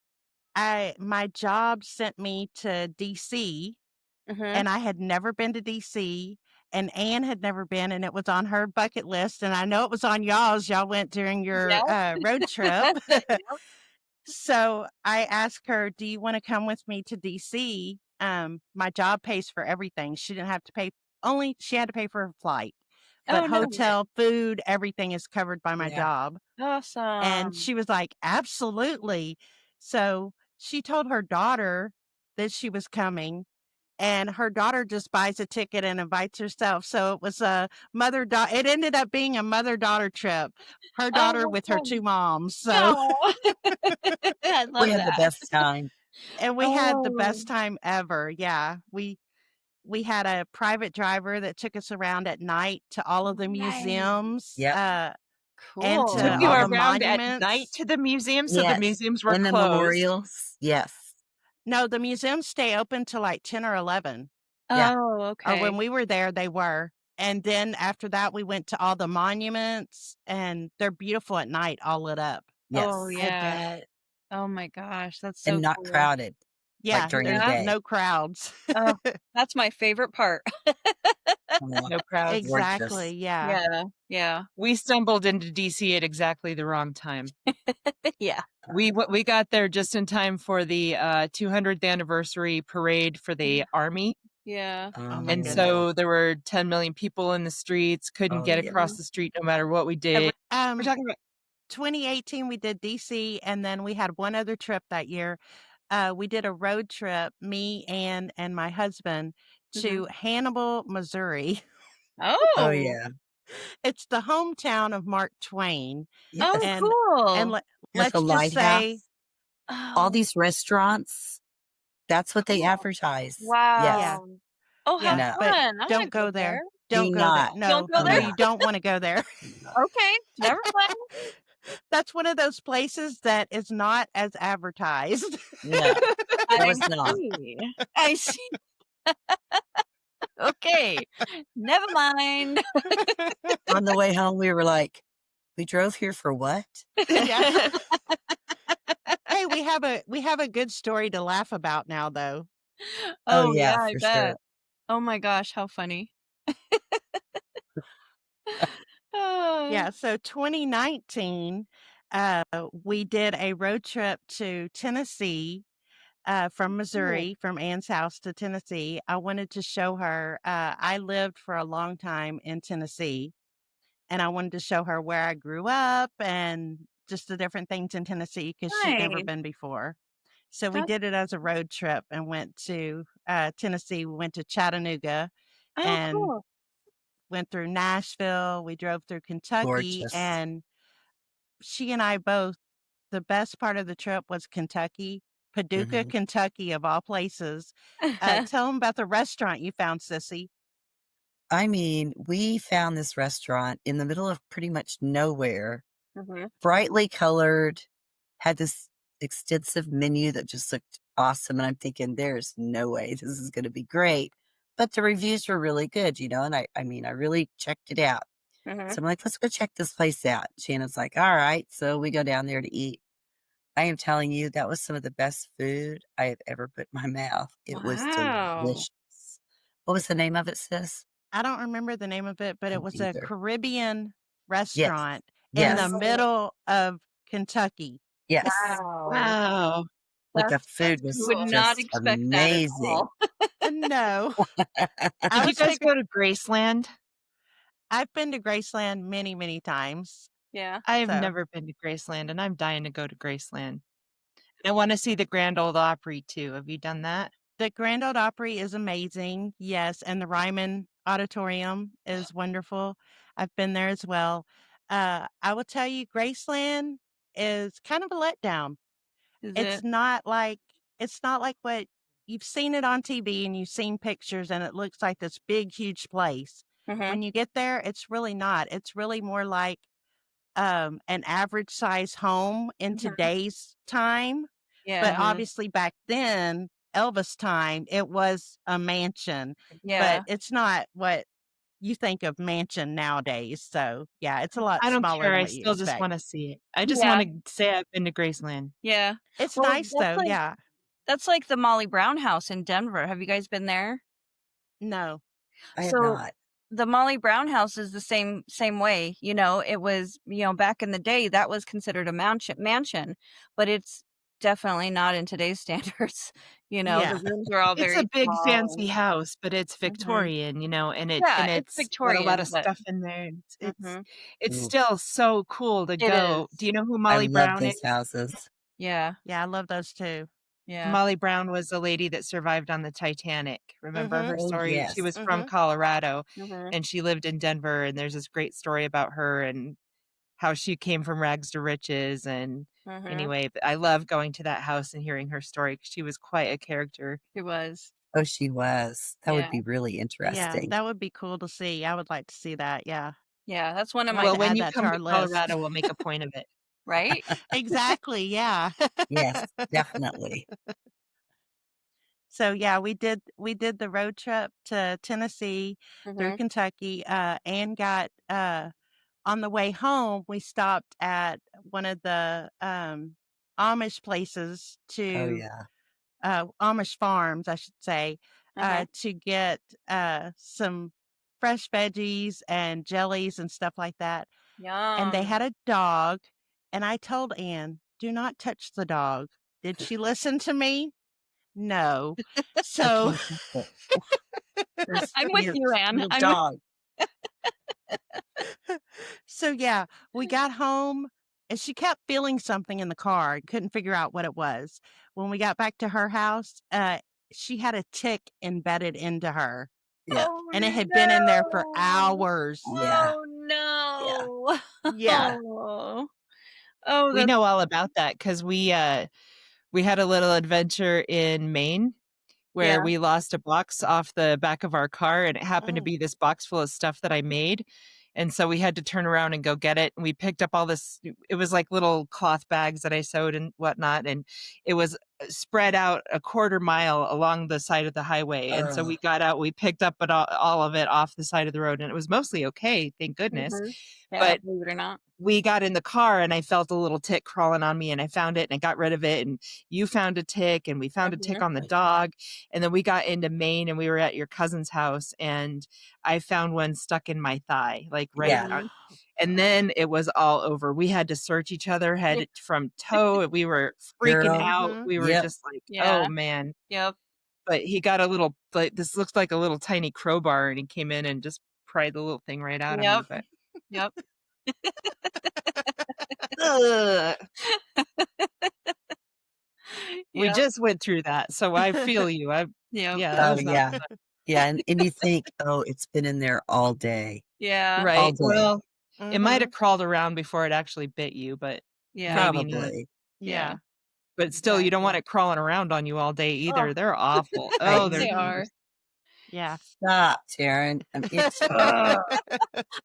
my job sent me to DC. Mhm. And I had never been to DC, and Anne had never been, and it was on her bucket list, and I know it was on y'all's. Y'all went during your, Yep. road trip. Yep. So I asked her, "Do you wanna come with me to DC? My job pays for everything." She didn't have to pay only she had to pay for her flight, but Oh, no. Okay. hotel, food, everything is covered by my Yeah. job. And Awesome. she was like, "Absolutely." So she told her daughter that she was coming, and her daughter just buys a ticket and invites herself. So it was a mother-daughter. It ended up being a mother-daughter trip. Her Oh, daughter with that's her fun. 2 moms. So, Oh, I We love had the that. best time. and we had the Oh, best time ever. Yeah, we had a private driver that took us around at night to all of the nice. museums, Yep. and Took to you all Cool. the around at night monuments. to the museum, so the Yes. museums were And the closed. memorials. Yes. No, the museums stay open till like 10 or 11. Yeah. Oh, Or okay. when we were there, they were. And then after that, we went to all the monuments, and they're beautiful at night, all lit up. Oh, Yes. I yeah. bet. Oh my gosh, that's And so not cool. crowded like Yeah, during the there's Yeah. day. no crowds. Oh, that's my favorite part. Oh, No crowds. Exactly, gorgeous. yeah. Yeah. Yeah. We stumbled into DC at exactly the wrong time. Yeah. We got there just in time for the 200th anniversary parade for the Army. Yeah. Oh my And goodness. Oh, so there were 10 million people in the streets, couldn't oh get yeah. across Mhm. the street no matter what we did. We're Um, talking about 2018, we did DC, and then we had one other trip that year. We did a road trip, me, Ann, and my husband, Mhm. to Hannibal, Missouri. Oh Oh. yeah. It's the hometown of Mark Twain. Oh, Yes. And cool. let's The just say, lighthouse. All Oh, these restaurants. That's what they cool. advertise. Yes. yeah, Wow. Oh, how yeah, No. but fun. I wanna don't go go there. there. Do Don't go there. not. Don't No, go Do no, there? you not. don't want to go there. Okay, never mind. That's one of those places that is not as advertised. No. It I was not. see. I see. Okay. Never mind. On the way home, we were like, we drove here for what? Yeah. Hey, we have a good story to laugh about now though. Oh Oh, yeah, yeah, I for bet. sure. Oh my gosh, how funny. Oh. Yeah, so 2019, we did a road trip to Tennessee. from Missouri, from Anne's house to Tennessee. I wanted to show her. I lived for a long time in Tennessee, and I wanted to show her where I grew up and just the different things in Tennessee because she'd never Nice. been before. So we That's did it as a road trip and went to Tennessee. We went to Chattanooga oh, and cool. went through Nashville. We drove through Kentucky, Gorgeous. and she and I both, the best part of the trip was Kentucky, Paducah, Mhm. Kentucky, of all places. Tell them about the restaurant you found, Sissy. I mean, we found this restaurant in the middle of pretty much nowhere, Mhm. brightly colored, had this extensive menu that just looked awesome. And I'm thinking, there's no way this is going to be great. But the reviews were really good, and I mean, I really checked it out. Mhm. So I'm like, let's go check this place out. Shannon's like, all right. So we go down there to eat. I am telling you, that was some of the best food I have ever put in my mouth. It was Wow. delicious. What was the name of it, sis? I don't remember the name of it, but I it don't was a either. Caribbean Yes. restaurant in the Yes. Oh, middle of Kentucky. Yes. wow. Wow. But the That's food you was would not just expect that at amazing. all. No, I Did you was guys figuring. go to Graceland? I've been to Graceland many, many times. Yeah. I have So never been to Graceland, and I'm dying to go to Graceland. I want to see the Grand Ole Opry too. Have you done that? the Grand Ole Opry is amazing. Yes. And the Ryman Auditorium is wonderful. I've been there as well. I will tell you, Graceland is kind of a letdown. Is It's it? not like it's not like what you've seen it on TV and you've seen pictures and it looks like this big, huge place. Mhm. When you get there, it's really not. It's really more like an average size home in Mhm. today's time. But Yeah. Mhm. obviously back then, Elvis time, it was a mansion. But Yeah. it's not what you think of mansion nowadays. So yeah, it's a lot I don't smaller care. than I what you still just expect. want to see it. I just want Yeah. to say I've been to Graceland. Yeah. It's Well, nice though. Yeah. that's like the Molly Brown house in Denver. Have you guys been there? No. I have So not. the Molly Brown house is the same way. It was, back in the day that was considered a mansion, but it's definitely not in today's standards. The Yeah. rooms are all It's a very big small fancy house, but it's and mhm. Victorian, and Yeah, it's it's got a lot Victorian, of but stuff in there. It's mhm. it's Ooh, still so cool to It go. Do is. you know who I Molly love Brown those is? houses. Yeah. Yeah, I love those too. Yeah. Molly Brown was a lady that survived on the Titanic. Remember Mhm. her Oh, story? She yes. was from Mhm. Colorado Mhm. and she lived in Denver, and there's this great story about her and how she came from rags to riches. And Mhm. anyway, but I love going to that house and hearing her story because she was quite a character. It was. Oh, she was. That would Yeah. be really Yeah, interesting. that would be cool to see. I would like to see that. Yeah. Yeah, that's one of We'll have my Well, to when add you that to come our to list. Colorado, we'll make a point of it. right? Exactly. Yeah. Yes, definitely. So yeah, we did the road trip to Tennessee through Mhm. Kentucky. And got on the way home, we stopped at one of the Amish places Oh, to yeah. Amish farms, I should say, Mhm. to get some fresh veggies and jellies and stuff like that. And they Yum. had a dog, and I told Anne, "Do not touch the dog." Did she listen to me? No. I So can't help it. This I'm with cute you, Anne. little dog. so yeah, we got home and she kept feeling something in the car and couldn't figure out what it was. When we got back to her house, she had a tick embedded into her Yeah. Oh, and it had been in there for no. hours. Yeah. Oh, Yeah. no. Yeah. Yeah. Oh. Oh, We that's know all about that because we had a little adventure in Maine where yeah. we lost a box off the back of our car, and it happened to Mm. be this box full of stuff that I made. And so we had to turn around and go get it. And we picked up all this. It was like little cloth bags that I sewed and whatnot. And it was spread out a quarter mile along the side of the highway. And so Oh, we got out, we picked up all of it off the side of the road. And it was mostly okay, thank goodness. Mhm. Yeah, But believe it or not. we got in the car and I felt a little tick crawling on me, and I found it and I got rid of it. And you found a tick and we found a tick Mhm. on the dog. And then we got into Maine and we were at your cousin's house and I found one stuck in my thigh, like right yeah. on. Mhm. And then it was all over. We had to search each other head from toe. We were freaking Girl. out. We were Yep. just like, Yeah. oh man. Yep. But he got a little, like, this looks like a little tiny crowbar, and he came in and just pried the little thing right out of me. Yep. But Yep. ugh, we Yep. just went through that. So I feel you. Yep. Yeah, that Oh, was not yeah. fun. Yeah. And you think, oh, it's been in there all day. Yeah. All Right. day. Well, it might have Mhm. crawled around before it actually bit you, but Yeah. maybe not. Probably. Yeah. But still, you don't want Exactly. it crawling around on you all day either. Oh, They're awful. Right. Oh, they're they the Mhm. are. worst. Yeah. Stop, Taryn. I'm itching. Ugh.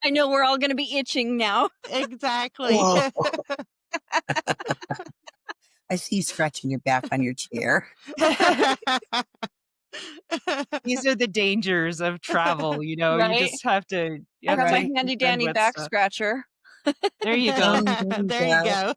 I know we're all going to be itching now. Exactly. Oh, I see you scratching your back on your chair. These are the dangers of travel, you Right? just have to you I have got to my Right. handy contend dandy with back stuff. scratcher. There you Oh, go. there you There you go.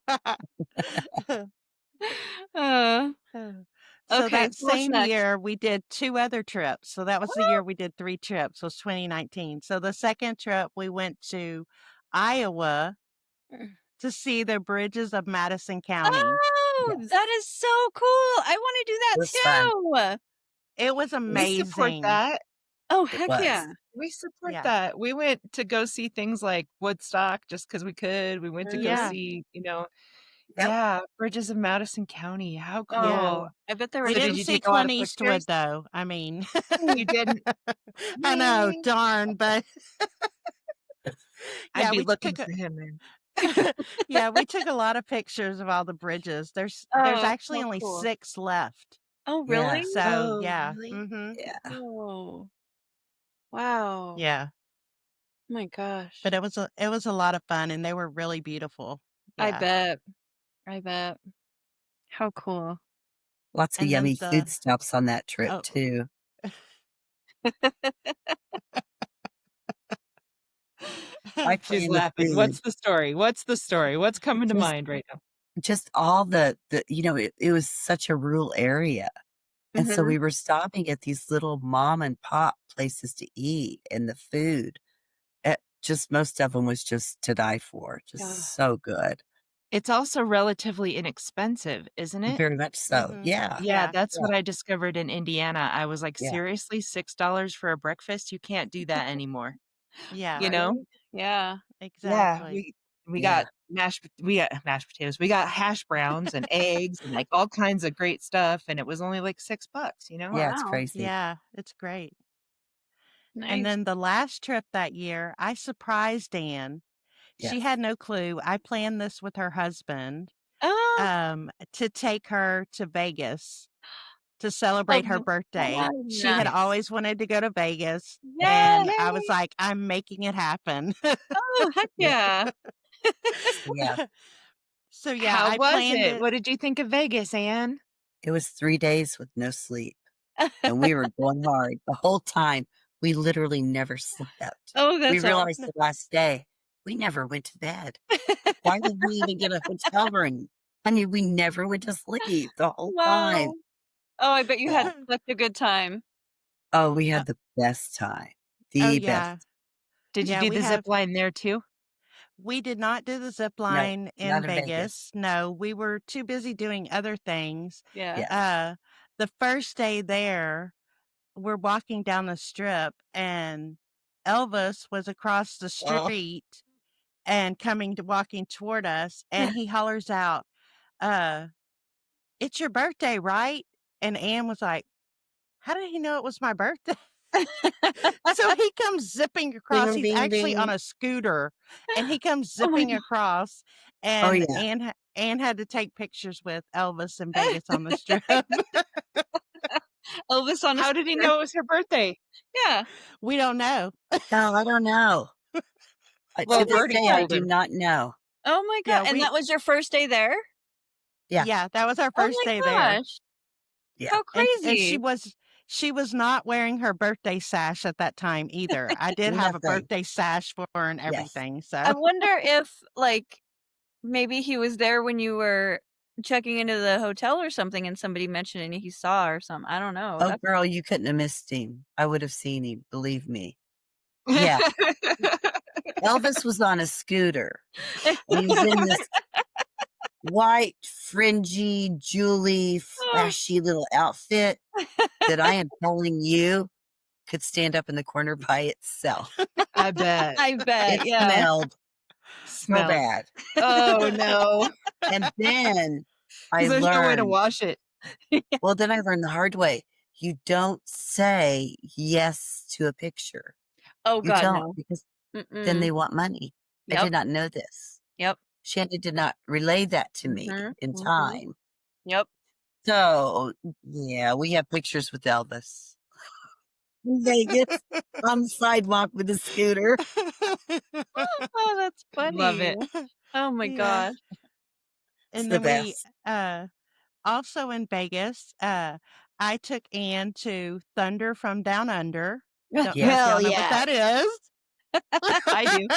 Uh, go. So okay, that so what's same next? year we did 2 other trips. So that was the year we did 3 trips, was 2019. So the second trip we went to Iowa to see the bridges of Madison County. Oh, Yes. that is so cool. I want to do It that was fun. too. It was We support amazing. that. Oh, It heck was. yeah. We support Yeah. that. We went to go see things like Woodstock just because we could. We went to go Yeah. see, Yep. yeah, Bridges of Madison County. How Yeah. Oh, cool. I bet they were We So did didn't you see take a lot of Clint Eastwood pictures? though. I mean, You didn't? I know, Dang. darn, but I'd yeah, be we looking took a for him, man. yeah, we took a lot of pictures of all the bridges. There's Oh, actually so only cool. 6 left. Oh, Yeah. really? So, Oh, yeah. really? Mhm. Yeah. Oh, wow. Yeah. My But gosh. it was a lot of fun and they were really beautiful. I Yeah. bet. I bet. How cool. Lots of And then yummy food stops on that trip, oh, too. I She's planned the laughing. food. What's the story? What's the story? What's coming to Just mind right now? just all it was such a rural area. And so Mhm. we were stopping at these little mom and pop places to eat, and the food, just most of them was just to die for, Yeah. just so good. It's also relatively inexpensive, isn't it? Very much so. mhm. Yeah. Yeah, Yeah. that's Yeah. what I discovered in Indiana. I was like, Yeah. "Seriously, $6 for a breakfast? You can't do that anymore." Yeah. You Right? know? Yeah. Yeah, Exactly. got Yeah. we got mashed potatoes. We got hash browns and eggs and, like, all kinds of great stuff, and it was only, like, $6, you know? Yeah, it's Wow. crazy. Yeah, it's great. And Nice. then the last trip that year, I surprised Anne. She Yes. had no clue. I planned this with her husband, Oh, to take her to Vegas to oh, celebrate her birthday. She fun. had Yes. always wanted to go to Vegas, Yes. and I was Yay! like, "I'm making it happen." Oh, heck Yeah. yeah. So, yeah, So, yeah, How I was planned it? it. What did you think of Vegas, Anne? it was 3 days with no sleep, and we were going hard the whole time. We literally never slept. Oh, We that's realized N the last day, we never went to bed. Why did we even get a hotel room? I mean, we never went to sleep the whole time. Wow. Oh, I bet you Yeah. had such a good time. Oh, we Uh, had the best time. oh, The best. yeah. Did you Yeah, do the zip line there too? we did not do the zip No, line in not in Vegas. Vegas. No, we were too busy doing other things. Yeah. Yes. The first day there, we're walking down the strip and Elvis was across the Oh, street and walking toward us and he hollers out, uh, "It's your birthday, right?" And Anne was like, "How did he know it was my birthday?" So he comes zipping across. bing, He's bing, actually on bing. a scooter and he comes Oh my zipping across Oh, and yeah. Anne had to take pictures with Elvis in Vegas on the strip. Elvis on a How did he scooter. know it was her birthday? Yeah. We don't know. No, I don't know. Well, To Oh my this Birdie day, I told do him. not know. Oh my Yeah, god. And that was your first day there? Yeah. yeah, that was our Oh first my day there. gosh. Yeah. How And crazy. she was not wearing her birthday sash at that time either. I did have a Nothing. birthday sash for her and Yes. everything. I So wonder if, like, maybe he was there when you were checking into the hotel or something and somebody mentioned and he saw or something. I don't know. Oh, That's girl, you couldn't have missed him. I would have seen him, believe me. Yeah. Elvis was on a scooter. And he was in this white, fringy, jewelly, flashy little outfit that I am telling you could stand up in the corner by itself. I bet. I bet. It Yeah. smelled so bad. Oh, no. And then I 'Cause there's no way to learned, wash it. well, then I learned the hard way. You don't say yes to a picture. Oh You God, don't, no. because then Mm-mm. they want money. I Yep. did not know this. Yep. Shannon did not relay that to me Mhm, in mhm. time. Yep. So, yeah, we have pictures with Elvis in Vegas on the sidewalk with a scooter. Oh, that's Love funny. it. Oh my Yeah. gosh. It's And the then we best. also in Vegas, I took Anne to Thunder from Down Under. Don't know if Hell y'all know what yeah. that is. I do.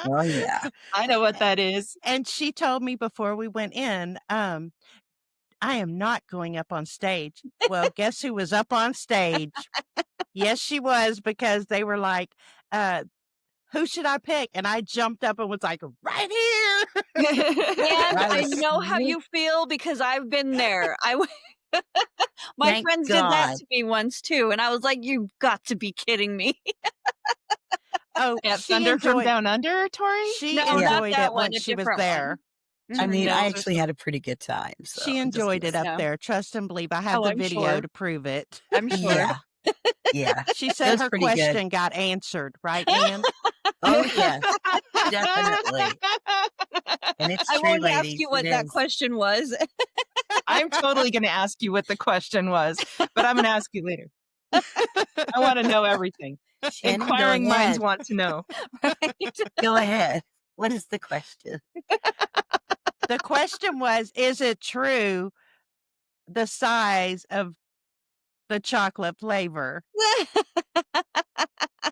Oh, yeah. I know what that is. And she told me before we went in, I am not going up on stage. Well, guess who was up on stage? Yes, she was, because they were like, who should I pick? And I jumped up and was like, right here. And I I was know how sneak- you feel because I've been there. My Thank friends did that God. to me once too, and I was like, "You've got to be kidding me!" Oh, At she Thunder from enjoyed Down Under, Tori? she No, Yeah. not enjoyed that it one. once A she was different there. one. I mean, I Those are actually had a pretty good time. So She just enjoyed it up Yeah. there. Trust and believe. I have Oh, the I'm video sure. to prove it. I'm sure. Yeah. Yeah. She It said was her pretty good. question got answered, right, Anne? Oh, yes, definitely. And it's I true, won't ask ladies. you It what that is. question was. I'm totally going to ask you what the question was, but I'm going to ask you later. I want to know everything. Shannon, go Inquiring minds ahead. want to know. Right? Go ahead. What is the question? The question was, is it true the size of the chocolate flavor?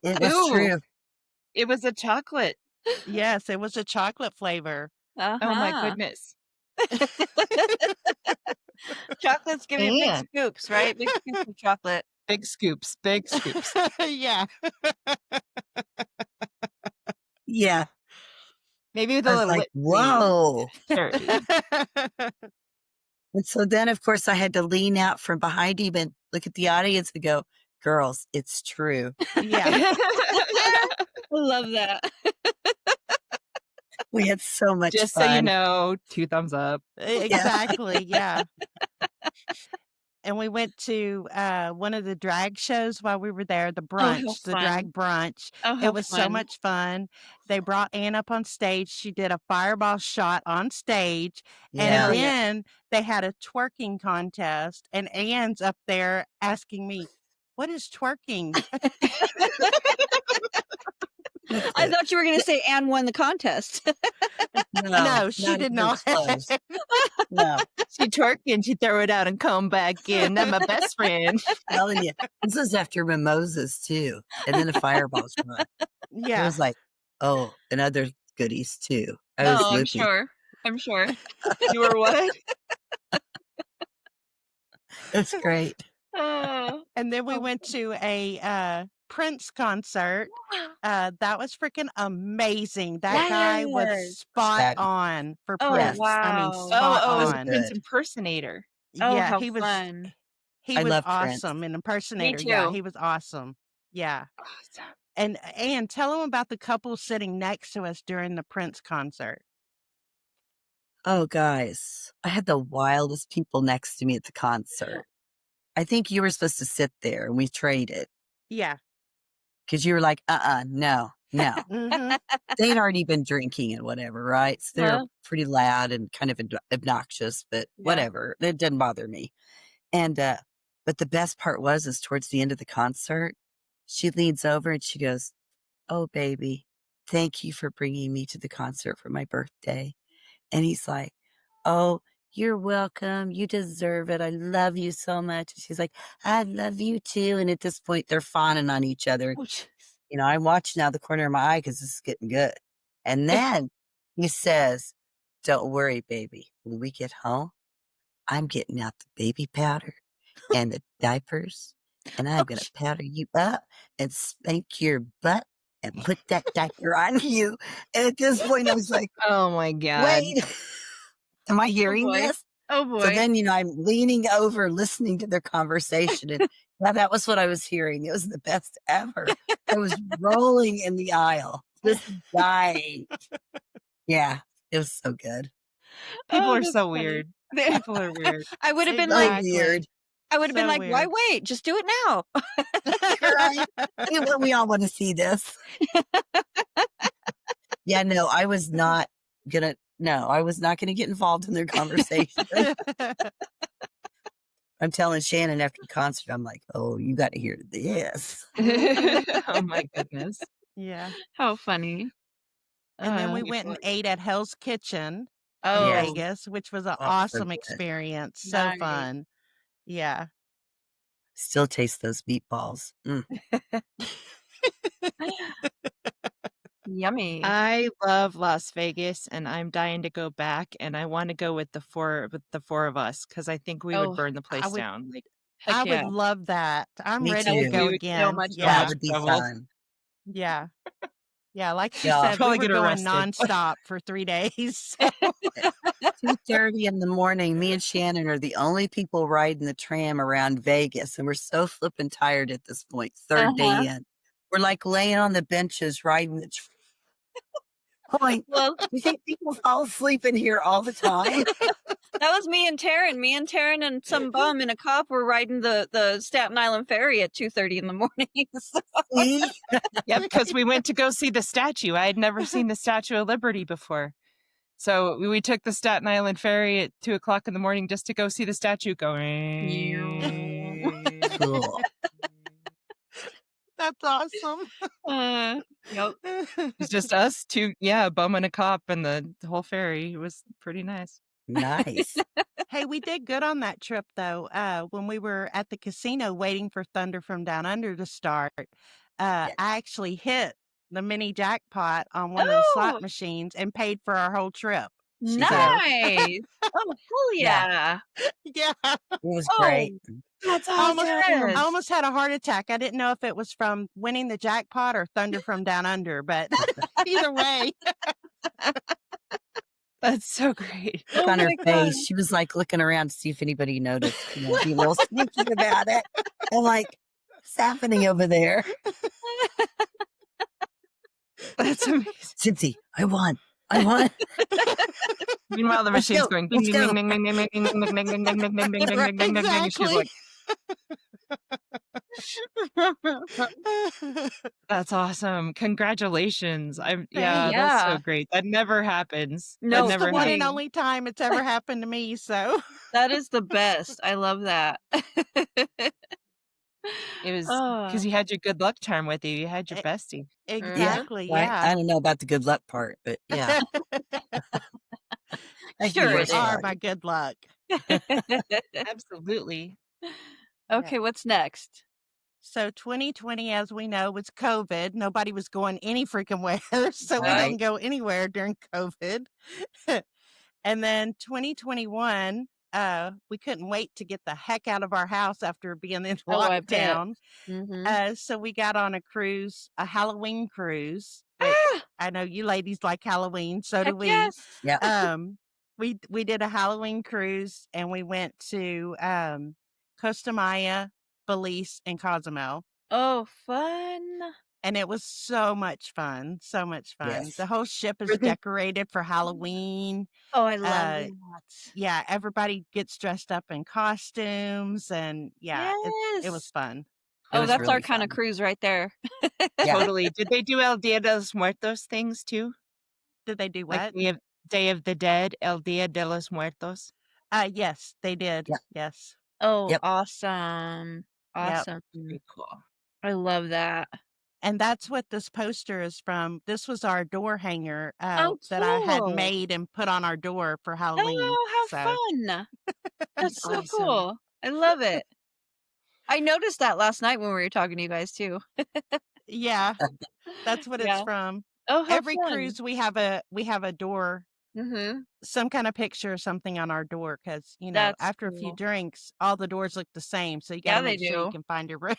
It was Ooh, true. it was a chocolate. Yes, it was a chocolate flavor. Oh my Uh-huh. goodness. Chocolates give you big And scoops, right? Big scoops of chocolate. big scoops, big scoops. Yeah. Yeah. Maybe with I a was little like, whipped cream. whoa. Cherry. And so then, of course, I had to lean out from behind him and look at the audience and go, girls, it's true. Yeah. I love that. We had so much Just fun. so you know, 2 thumbs up. Exactly. Yeah. And we went to one of the drag shows while we were there, the Oh, how brunch, the fun. drag brunch. Oh, It how was so fun. much fun. They brought Anne up on stage. She did a fireball shot on stage. And Yeah. Hell yeah. then they had a twerking contest. And Anne's up there asking me, what is twerking? I thought you were going to say Anne won the contest. No, she not did even not. close. No, She twerk and she throw it out and come back in. That's my best friend. telling you. This is after mimosas, too. And then a fireball shot. It Yeah. was like, oh, and other goodies, too. I was Oh, I'm loopy. sure. I'm sure. You were what? It's great. Oh. And then we went to a Prince concert. That was freaking amazing. That guy was Yes. spot That- on for Oh, Prince. I mean, wow. spot Oh, it was a on. Prince Good. impersonator. Oh, Yeah, how he was. fun. He I was love Prince. awesome. An impersonator. Yeah, too. he was awesome. Yeah. Awesome. And tell him about the couple sitting next to us during the Prince concert. Oh, guys, I had the wildest people next to me at the concert. I think you were supposed to sit there and we traded Yeah. because you were like, no. hmm They'd already been drinking and whatever, right? So they're Huh? pretty loud and kind of obnoxious, but Yeah. whatever. It didn't bother me. And, but the best part is towards the end of the concert, she leans over and she goes, oh, baby, thank you for bringing me to the concert for my birthday. And he's like, oh, you're welcome. You deserve it. I love you so much. And she's like, I love you too. And at this point, they're fawning on each other. Oh, jeez. You know, I'm watching out the corner of my eye because this is getting good. And then he says, don't worry, baby. When we get home, I'm getting out the baby powder and the diapers, and I'm going to powder you up and spank your butt and put that diaper on you. And at this point, I was like, Oh my God. wait, am I Oh hearing boy. this? Oh So boy. then, I'm leaning over, listening to their conversation. And yeah, that was what I was hearing. It was the best ever. I was rolling in the aisle, just dying. Yeah, it was so good. People Oh, are that's so funny. weird. People are weird. I would have been So like, Exactly. weird. I would have been So like, why weird. wait? Just do it now. Right? We all want to see this. Yeah, no, I was not gonna get involved in their conversation. I'm telling Shannon after the concert, I'm like, oh, you got to hear this. Oh my goodness. Yeah. How funny. And then we People went and are- ate at Hell's Kitchen in Oh, Yes. Vegas, which was an Oh, so awesome good. experience. So nice. fun. Yeah. Still taste those meatballs. Yummy. I love Las Vegas and I'm dying to go back and I want to go with the four of us because I think we would Oh, burn the I place would down. Like heck I yeah. would love that. I'm Me ready That to would too. go be so again. much Oh, Yeah. that fun. would be trouble. fun. Yeah. Yeah. Like she Yeah. said, we Probably were get going arrested. nonstop for 3 days. So 2:30 in the morning, me and Shannon are the only people riding the tram around Vegas, and we're so flippin' tired at this point. 3rd day in, we're like laying on the benches riding the tram. Going, Well, you think people fall asleep in here all the time? that was me and Taryn. Me and Taryn and some bum and a cop were riding the Staten Island ferry at 2:30 in the morning. So- See? Yeah, because we went to go see the statue. I had never seen the Statue of Liberty before. So we took the Staten Island ferry at 2:00 in the morning just to go see the statue going. Cool. that's awesome. Yep. It's just us two, a bum and a cop and the whole ferry. It was pretty nice. Nice. Hey, we did good on that trip though. When we were at the casino waiting for Thunder from Down Under to start, Yeah. I actually hit the mini jackpot on one of the Oh, slot machines and paid for our whole trip. She did. nice. Oh, hell yeah. Yeah. It was Oh, great. that's I almost, awesome. I almost had a heart attack. I didn't know if it was from winning the jackpot or Thunder from Down Under, but either way. That's so great. Look Oh on her my God. face. She was like looking around to see if anybody noticed, be a little sneaky about it. I'm like, what's happening over there? That's amazing. Cincy, I won. I won. Meanwhile, the Let's machine's go. going ding Let's ding go. ding ding ding ding ding ding ding ding ding ding ding ding ding ding Right, ding ding ding. She's exactly. like, that's awesome. Congratulations. Thank that's Yeah. so great. That never happens. That No It's the never one happens. and only time it's ever happened to me. So That is the best. I love that. It was Oh, because you had your good luck charm with you. You had your E- bestie. Yeah, exactly. right. Yeah. I don't know about the good luck part, but yeah. That'd be sure You it worth are it. my good luck. Absolutely. Okay, what's next? So 2020, as we know, was COVID. Nobody was going any freaking where. So we Right. didn't go anywhere during COVID. And then 2021, we couldn't wait to get the heck out of our house after being in Oh, I bet. lockdown. Mm-hmm. So we got on a cruise, a Halloween cruise, which Ah, I know you ladies like Halloween. So do heck we. yes. Yeah. We did a Halloween cruise and we went to Costa Maya, Belize, and Cozumel. Oh, fun. And it was so much fun. So much fun. Yes. The whole ship is Were they- decorated for Halloween. Oh, I love Uh, that. Yeah, everybody gets dressed up in costumes and yeah, Yes. it was fun. It Oh, was that's our really kind of fun. cruise right there. Yeah. Totally. Did they do El Dia de los Muertos things too? Did they do Like what? Day of the Dead, El Dia de los Muertos? Yes, they did. Yeah. Yes. Oh, Yep. awesome. Yep. Awesome. Very cool. I love that. And that's what this poster is from. This was our door hanger Oh, that I had cool. made and put on our door for Halloween. Oh, how So fun. That's so awesome. cool. I love it. I noticed that last night when we were talking to you guys too. yeah, that's what Yeah. it's from. Oh, how Every fun. cruise we have a door some kind of picture or something on our door because, That's after a few cool. drinks, all the doors look the same. So you got Yeah, to they make sure you do. can find your room.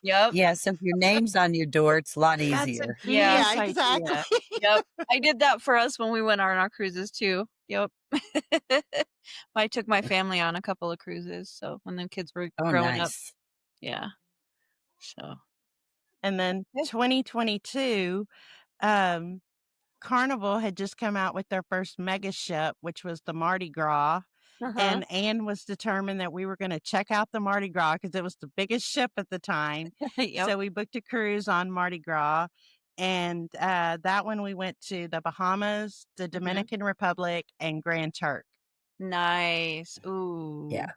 Yep. Yeah, so if your name's on your door, it's a lot That's a easier. Yeah. Yeah, genius exactly. idea. Yep. I did that for us when we went on our cruises too. Yep. I took my family on a couple of cruises, so when the kids were Oh, growing up. nice. Yeah. So. And then Yeah. 2022, um, Carnival had just come out with their first mega ship, which was the Mardi Gras. And Anne was determined that we were going to check out the Mardi Gras because it was the biggest ship at the time. Yep. So we booked a cruise on Mardi Gras. And that one we went to the Bahamas, the Dominican Republic, and Grand Turk. Nice. Ooh. Yeah.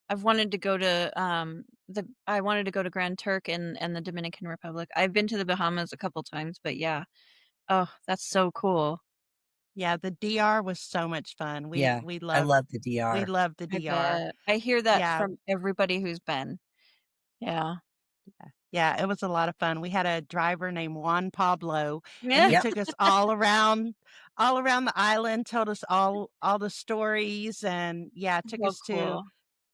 I've wanted to go to I wanted to go to Grand Turk and the Dominican Republic. I've been to the Bahamas a couple times, but yeah. Oh, that's so cool. Yeah, the DR was so much fun. Yeah. We I loved love the we DR. loved the I DR. bet. I hear that Yeah, from everybody who's been. Yeah. yeah, it was a lot of fun. We had a driver named Juan Pablo, and Yeah. he Yep. took us all around the island, told us all the stories, and yeah, took So us to cool.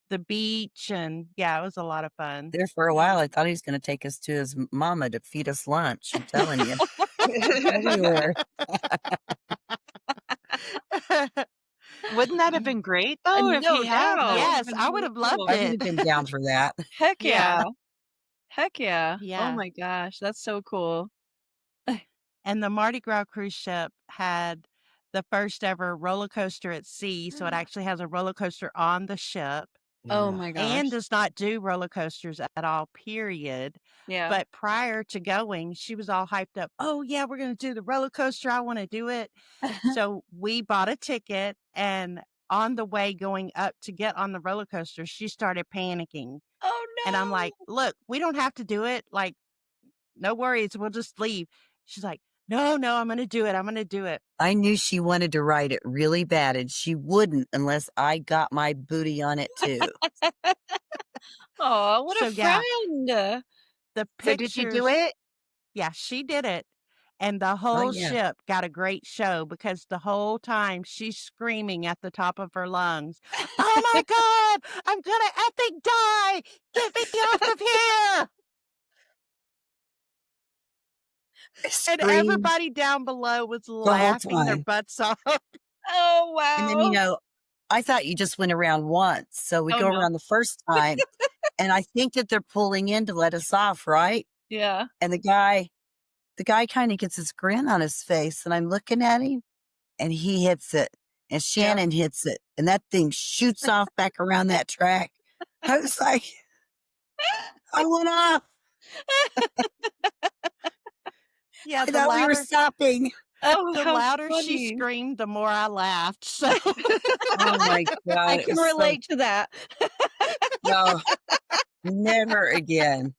the beach, and yeah, it was a lot of fun. There for a while, I thought he was going to take us to his mama to feed us lunch. I'm telling you. Everywhere. Wouldn't that have been great though if No he had? doubt. Yes, Been I would really have loved cool. I would it. have been down for that. Heck Yeah. yeah. Heck yeah. Oh Yeah. my gosh, that's so cool. And the Mardi Gras cruise ship had the first ever roller coaster at sea, so it actually has a roller coaster on the ship. Oh Yeah. my gosh. Anne does not do roller coasters at all, period. Yeah. But prior to going, she was all hyped up. Oh, yeah, we're going to do the roller coaster. I want to do it. So we bought a ticket. And on the way going up to get on the roller coaster, she started panicking. Oh no. And I'm like, look, we don't have to do it. Like, no worries. We'll just leave. She's like, no, I'm going to do it. I'm going to do it. I knew she wanted to ride it really bad, and she wouldn't unless I got my booty on it too. Oh, what So, a yeah, friend. the So did you do pictures. it? Yeah, she did it. And the Oh, whole yeah. ship got a great show because the whole time she's screaming at the top of her lungs, oh my God, I'm going to epic die. Get me off of here. I And screamed everybody down below was the whole laughing their time. butts off. Oh And then, wow. I thought you just went around once. So we Oh go no. around the first time, and I think that they're pulling in to let us off, right? Yeah. And the guy kind of gets this grin on his face, and I'm looking at him, and he hits it, and Shannon hits it, and that thing shoots off back around that track. I was like, I went off. Yeah, I the thought we were louder stopping. Oh, the how louder she funny. screamed, the more I laughed. So Oh my God. I It can was so, relate to that. no, never again.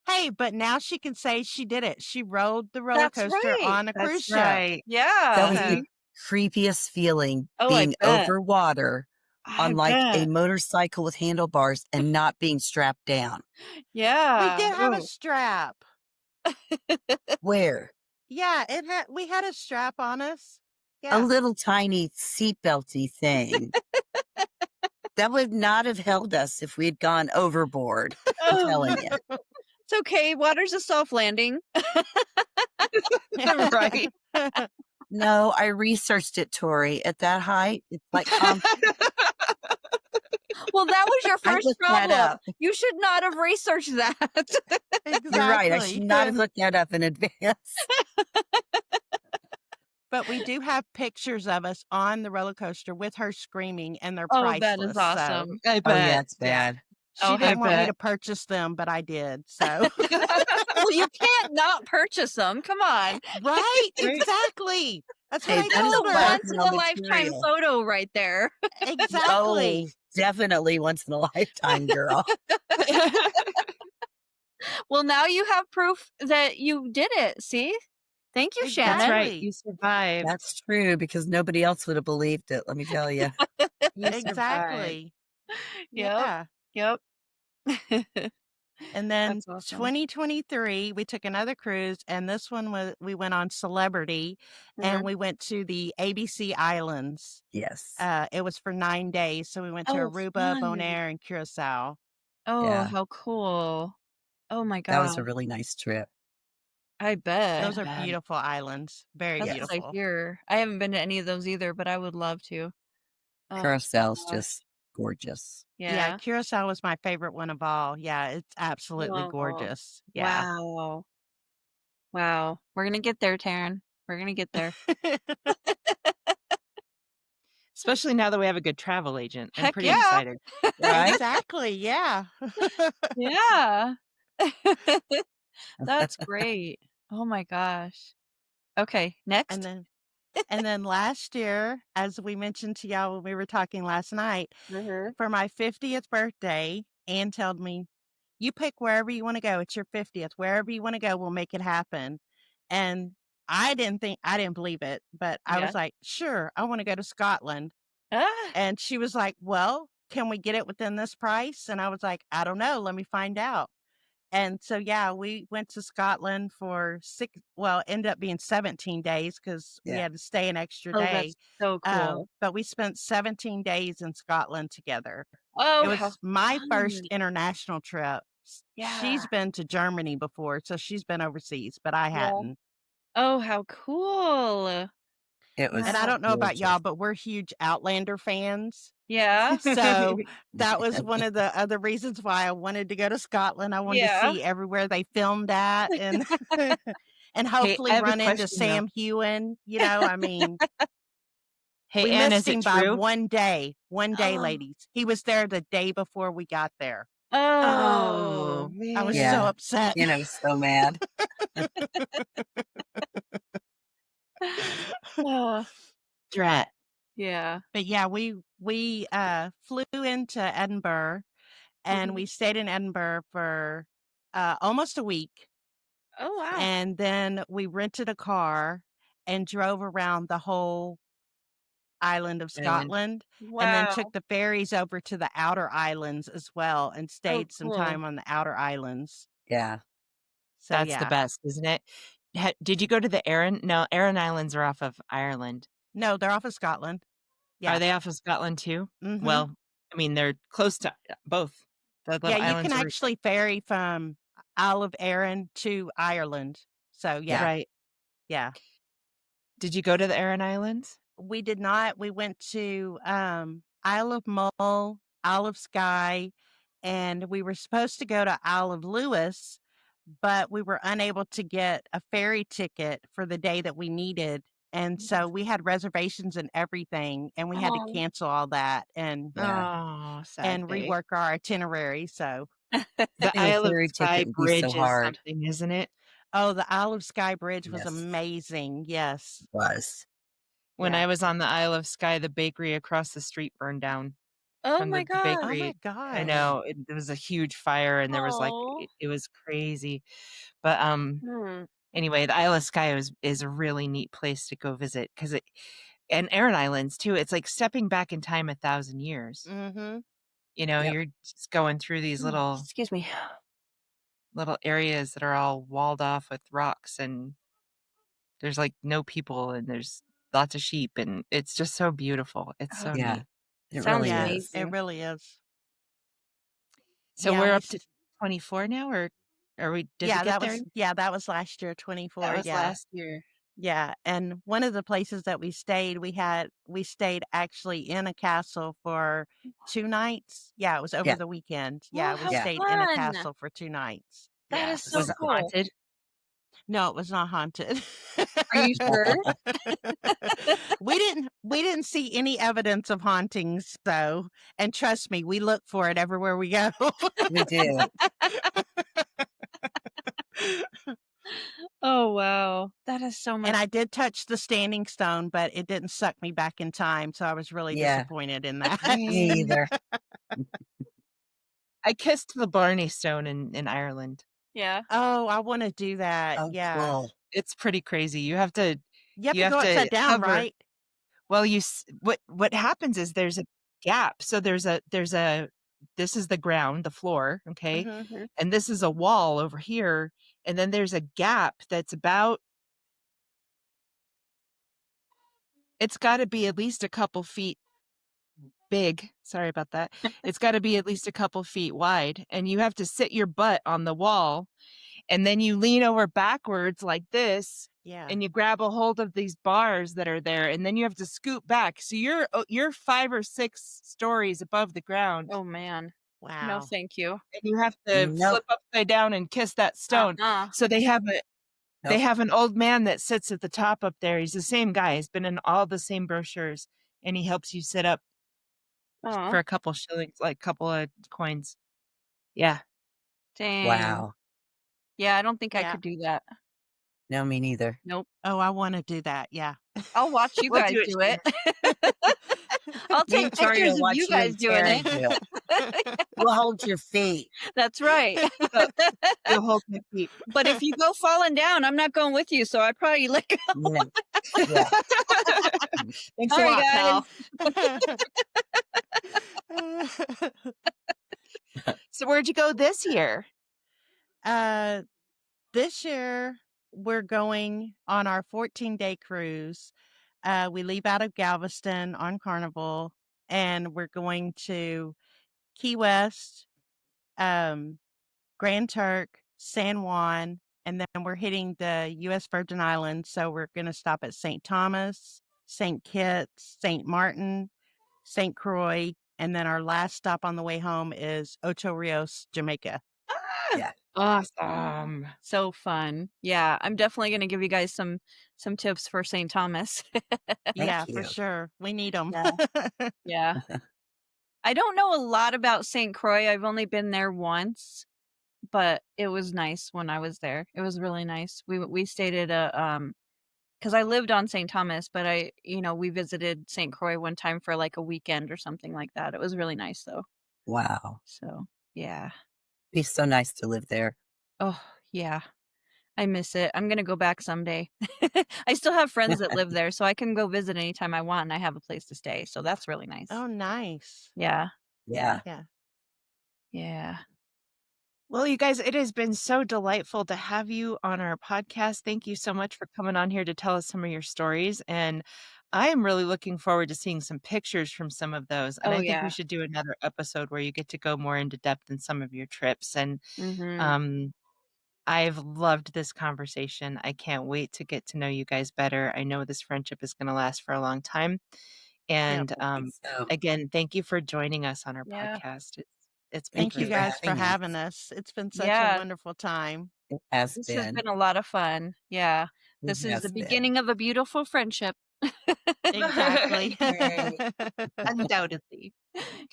hey, but now she can say she did it. She rode the roller That's coaster right. on a cruise That's ship. right. Yeah. That was Yeah. the creepiest feeling, Oh, I being bet. over water I on like a bet. motorcycle with handlebars and not being strapped down. Yeah. We did have a Ooh. strap. Where? Yeah, we had a strap on us. A Yeah. little tiny seatbelty thing. That would not have held us if we had gone overboard. I'm telling you. It's okay. Water's a soft landing. Right. No, I researched it, Tori. At that height, it's like Well, that was your I first looked that problem. up. You should not have researched that. You're right. I should not have Exactly. looked that up in advance. But we do have pictures of us on the roller coaster with her screaming, and they're Oh, that priceless. is awesome. I Oh, yeah, bet. it's bad. She Oh, didn't I want me bet. to purchase them, but I did. So Well, you can't not purchase them. Come on. right, exactly. That's what Hey, I that is told her. Once in a promotional lifetime material. photo right there. Exactly. Oh, definitely once in a lifetime, girl. Well, now you have proof that you did it. See? Thank you, Shannon. That's right. Exactly. You survived. That's true because nobody else would have believed it. Let me tell you. You survived. Exactly. Yep. Yeah. Yep. And then That's awesome. 2023, we took another cruise, and this one we went on Celebrity, and Mhm. we went to the ABC Islands. Yes. It was for 9 days, so we went to Oh, Aruba, fun. Bonaire, and Curacao. Oh, Yeah. how cool. Oh my That was a god. really nice trip. I bet. Those are bet. beautiful islands, very That's what I beautiful. hear. I haven't been to any of those either, but I would love to. Oh Carousel's gosh. just gorgeous. Yeah, Yeah. Curacao was my favorite one of all. Yeah, it's absolutely Oh, gorgeous. Yeah. wow. Wow. We're gonna get there, Taryn. We're gonna get there. Especially now that we have a good travel agent. I'm Heck pretty yeah. excited. Right? Exactly, yeah. Yeah. That's great. Oh my gosh. Okay, And next. then and then last year, as we mentioned to y'all when we were talking last night, Mhm. for my 50th birthday, Ann told me, "You pick wherever you wanna go. It's your 50th. Wherever you wanna go, we'll make it happen." And I didn't believe it, but I Yeah. was like, "Sure, I wanna go to Scotland." Ah, And she was like, "Well, can we get it within this price?" And I was like, "I don't know. Let me find out." And so, yeah, we went to Scotland for ended up being 17 days because we Yeah. had to stay an extra oh, day. that's so cool. But we spent 17 days in Scotland together. It Oh, how was my first fun. international trip. Yeah. She's been to Germany before, so she's been overseas, but I Yeah. hadn't. Oh, how cool. It And I was Wow. don't know about gorgeous. y'all, but we're huge Outlander fans. Yeah. So that was one of the other reasons why I wanted to go to Scotland. I wanted to Yeah. see everywhere they filmed at and and Hey, I hopefully have a run into question though. Sam Hewen, I mean, Hey, we Anne, missed is it him by true? one day. One day, Oh. ladies. He was there the day before we got there. Oh, Oh. I was so Yeah. man. upset. You know, so mad. Oh, Drat. yeah. But yeah, we flew into Edinburgh and Mhm. we stayed in Edinburgh for almost a week. Oh, wow. And then we rented a car and drove around the whole island of Island. Scotland, and then took Wow. the ferries over to the outer islands as well and Oh, stayed some cool. time on the outer islands. Yeah. So, That's the yeah. best, isn't it? Did you go to the Aran? No, Aran Islands are off of Ireland. No, they're off of Scotland. Are Yeah. they off of Scotland too? Mhm. Well, I mean, they're close to both. The Yeah, little you can islands are actually ferry from Isle of Arran to Ireland. So, Yeah. yeah. right. Yeah. Did you go to the Aran Islands? We did not. We went to, Isle of Mull, Isle of Skye, and we were supposed to go to Isle of Lewis, but we were unable to get a ferry ticket for the day that we needed, and so we had reservations and everything, and we had to Oh. cancel all that Yeah. Oh, sad and day. rework our itinerary, so The Getting a Isle of ferry Skye ticket would be so Bridge is hard. something, isn't it? Oh, the Isle of Skye Bridge was Yes, amazing, yes. it was. When Yeah. I was on the Isle of Skye, the bakery across the street burned down Oh from my the Oh my bakery. gosh. I gosh. know there was a huge fire and there was like Oh. it was crazy. But Hmm. anyway, the Isle of Skye is a really neat place to go visit because it and Aran Islands too. It's like stepping back in time 1,000 years. Mhm. Yep. You're just going through these Excuse me. little areas that are all walled off with rocks and there's like no people and there's lots of sheep and it's just so beautiful. It's Oh, so Yeah. neat. It sounds really Yeah, is. it amazing. really is. So Yeah, we're up to 24 now or did we get there? that was last year, That 24, was yeah. last year. Yeah, and one of the places that we stayed actually in a castle for 2 nights. Yeah, it was over Yeah. the weekend. Oh, Yeah, we how Yeah. stayed in a fun. castle for 2 nights. That Yeah. is so Was It's it cool. haunted? No, it was not haunted. Are you sure? We didn't see any evidence of hauntings, so and trust me, we look for it everywhere we go. We do. Oh, wow. That is so And much I did touch the standing stone, but it didn't suck me back in time, so I was really Yeah. disappointed in that. Me Man, either. I kissed the Blarney Stone in Ireland. Yeah. Oh, I wanna do that, Oh, yeah. cool. It's pretty crazy. You have to You have to go upside down, hover. right? Well, what happens is there's a gap. So there's a this is the ground, the floor, okay? Mhm. And this is a wall over here, and then there's a gap that's about, it's gotta be at least a couple feet big. Sorry about that. It's gotta be at least a couple feet wide, and you have to sit your butt on the wall, and then you lean over backwards like this, Yeah. and you grab a hold of these bars that are there, and then you have to scoot back. So you're 5 or 6 stories above the ground, Oh man. No, Wow. thank you. and you have to Nope. flip upside down and kiss that stone. Uh-uh. So they Nope. have an old man that sits at the top up there. He's the same guy. He's been in all the same brochures, and he helps you sit up Oh, for a couple shillings, like couple of coins. Yeah. dang. Wow. Yeah, I don't think I Yeah. could do that. No, me neither. Nope. Oh, I wanna do that, yeah. I'll watch you We'll guys do it, do it. Shannon. I'll Me take and Tori pictures will of watch you you guys and doing Taryn it. do it. We'll hold your feet. That's right. You'll hold my feet. But if you go falling down, I'm not going with you, so I'd probably let go. No. Yeah. Thanks a Sorry, lot, guys. pal. So where'd you go this year? This year, we're going on our 14-day cruise. We leave out of Galveston on Carnival, and we're going to Key West, Grand Turk, San Juan, and then we're hitting the U.S. Virgin Islands. So we're going to stop at St. Thomas, St. Kitts, St. Martin, St. Croix, and then our last stop on the way home is Ocho Rios, Jamaica. Yeah. Awesome. So fun. Yeah, I'm definitely going to give you guys some tips for St. Thomas. Yeah, you. for sure. We need them. Yeah. Yeah. I don't know a lot about St. Croix. I've only been there once, but it was nice when I was there. It was really nice. We stayed at a because I lived on St. Thomas, but we visited St. Croix one time for like a weekend or something like that. It was really nice though. Wow. So yeah. Be so nice to live there. Oh yeah. I miss it. I'm gonna go back someday. I still have friends that live there, so I can go visit anytime I want, and I have a place to stay. So that's really nice. Oh, nice. Yeah. Yeah. Yeah. Yeah. Well, you guys, it has been so delightful to have you on our podcast. Thank you so much for coming on here to tell us some of your stories. And I am really looking forward to seeing some pictures from some of those. And Oh I think we yeah. should do another episode where you get to go more into depth in some of your trips. And Mm-hmm. I've loved this conversation. I can't wait to get to know you guys better. I know this friendship is going to last for a long time. And I think so. again, thank you for joining us on our Yeah. podcast. It's been Thank Thank you you great. for guys for having us. having us. It's been such a Yeah. wonderful time. It has This has been. been a lot of fun. Yeah. It This is has the been. beginning of a beautiful friendship. Exactly. Yay. Undoubtedly.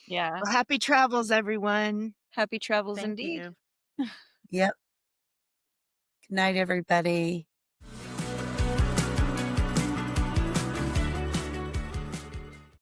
Yeah. Well, happy travels, everyone. Happy travels Thank indeed. you. Yep. Good night, everybody.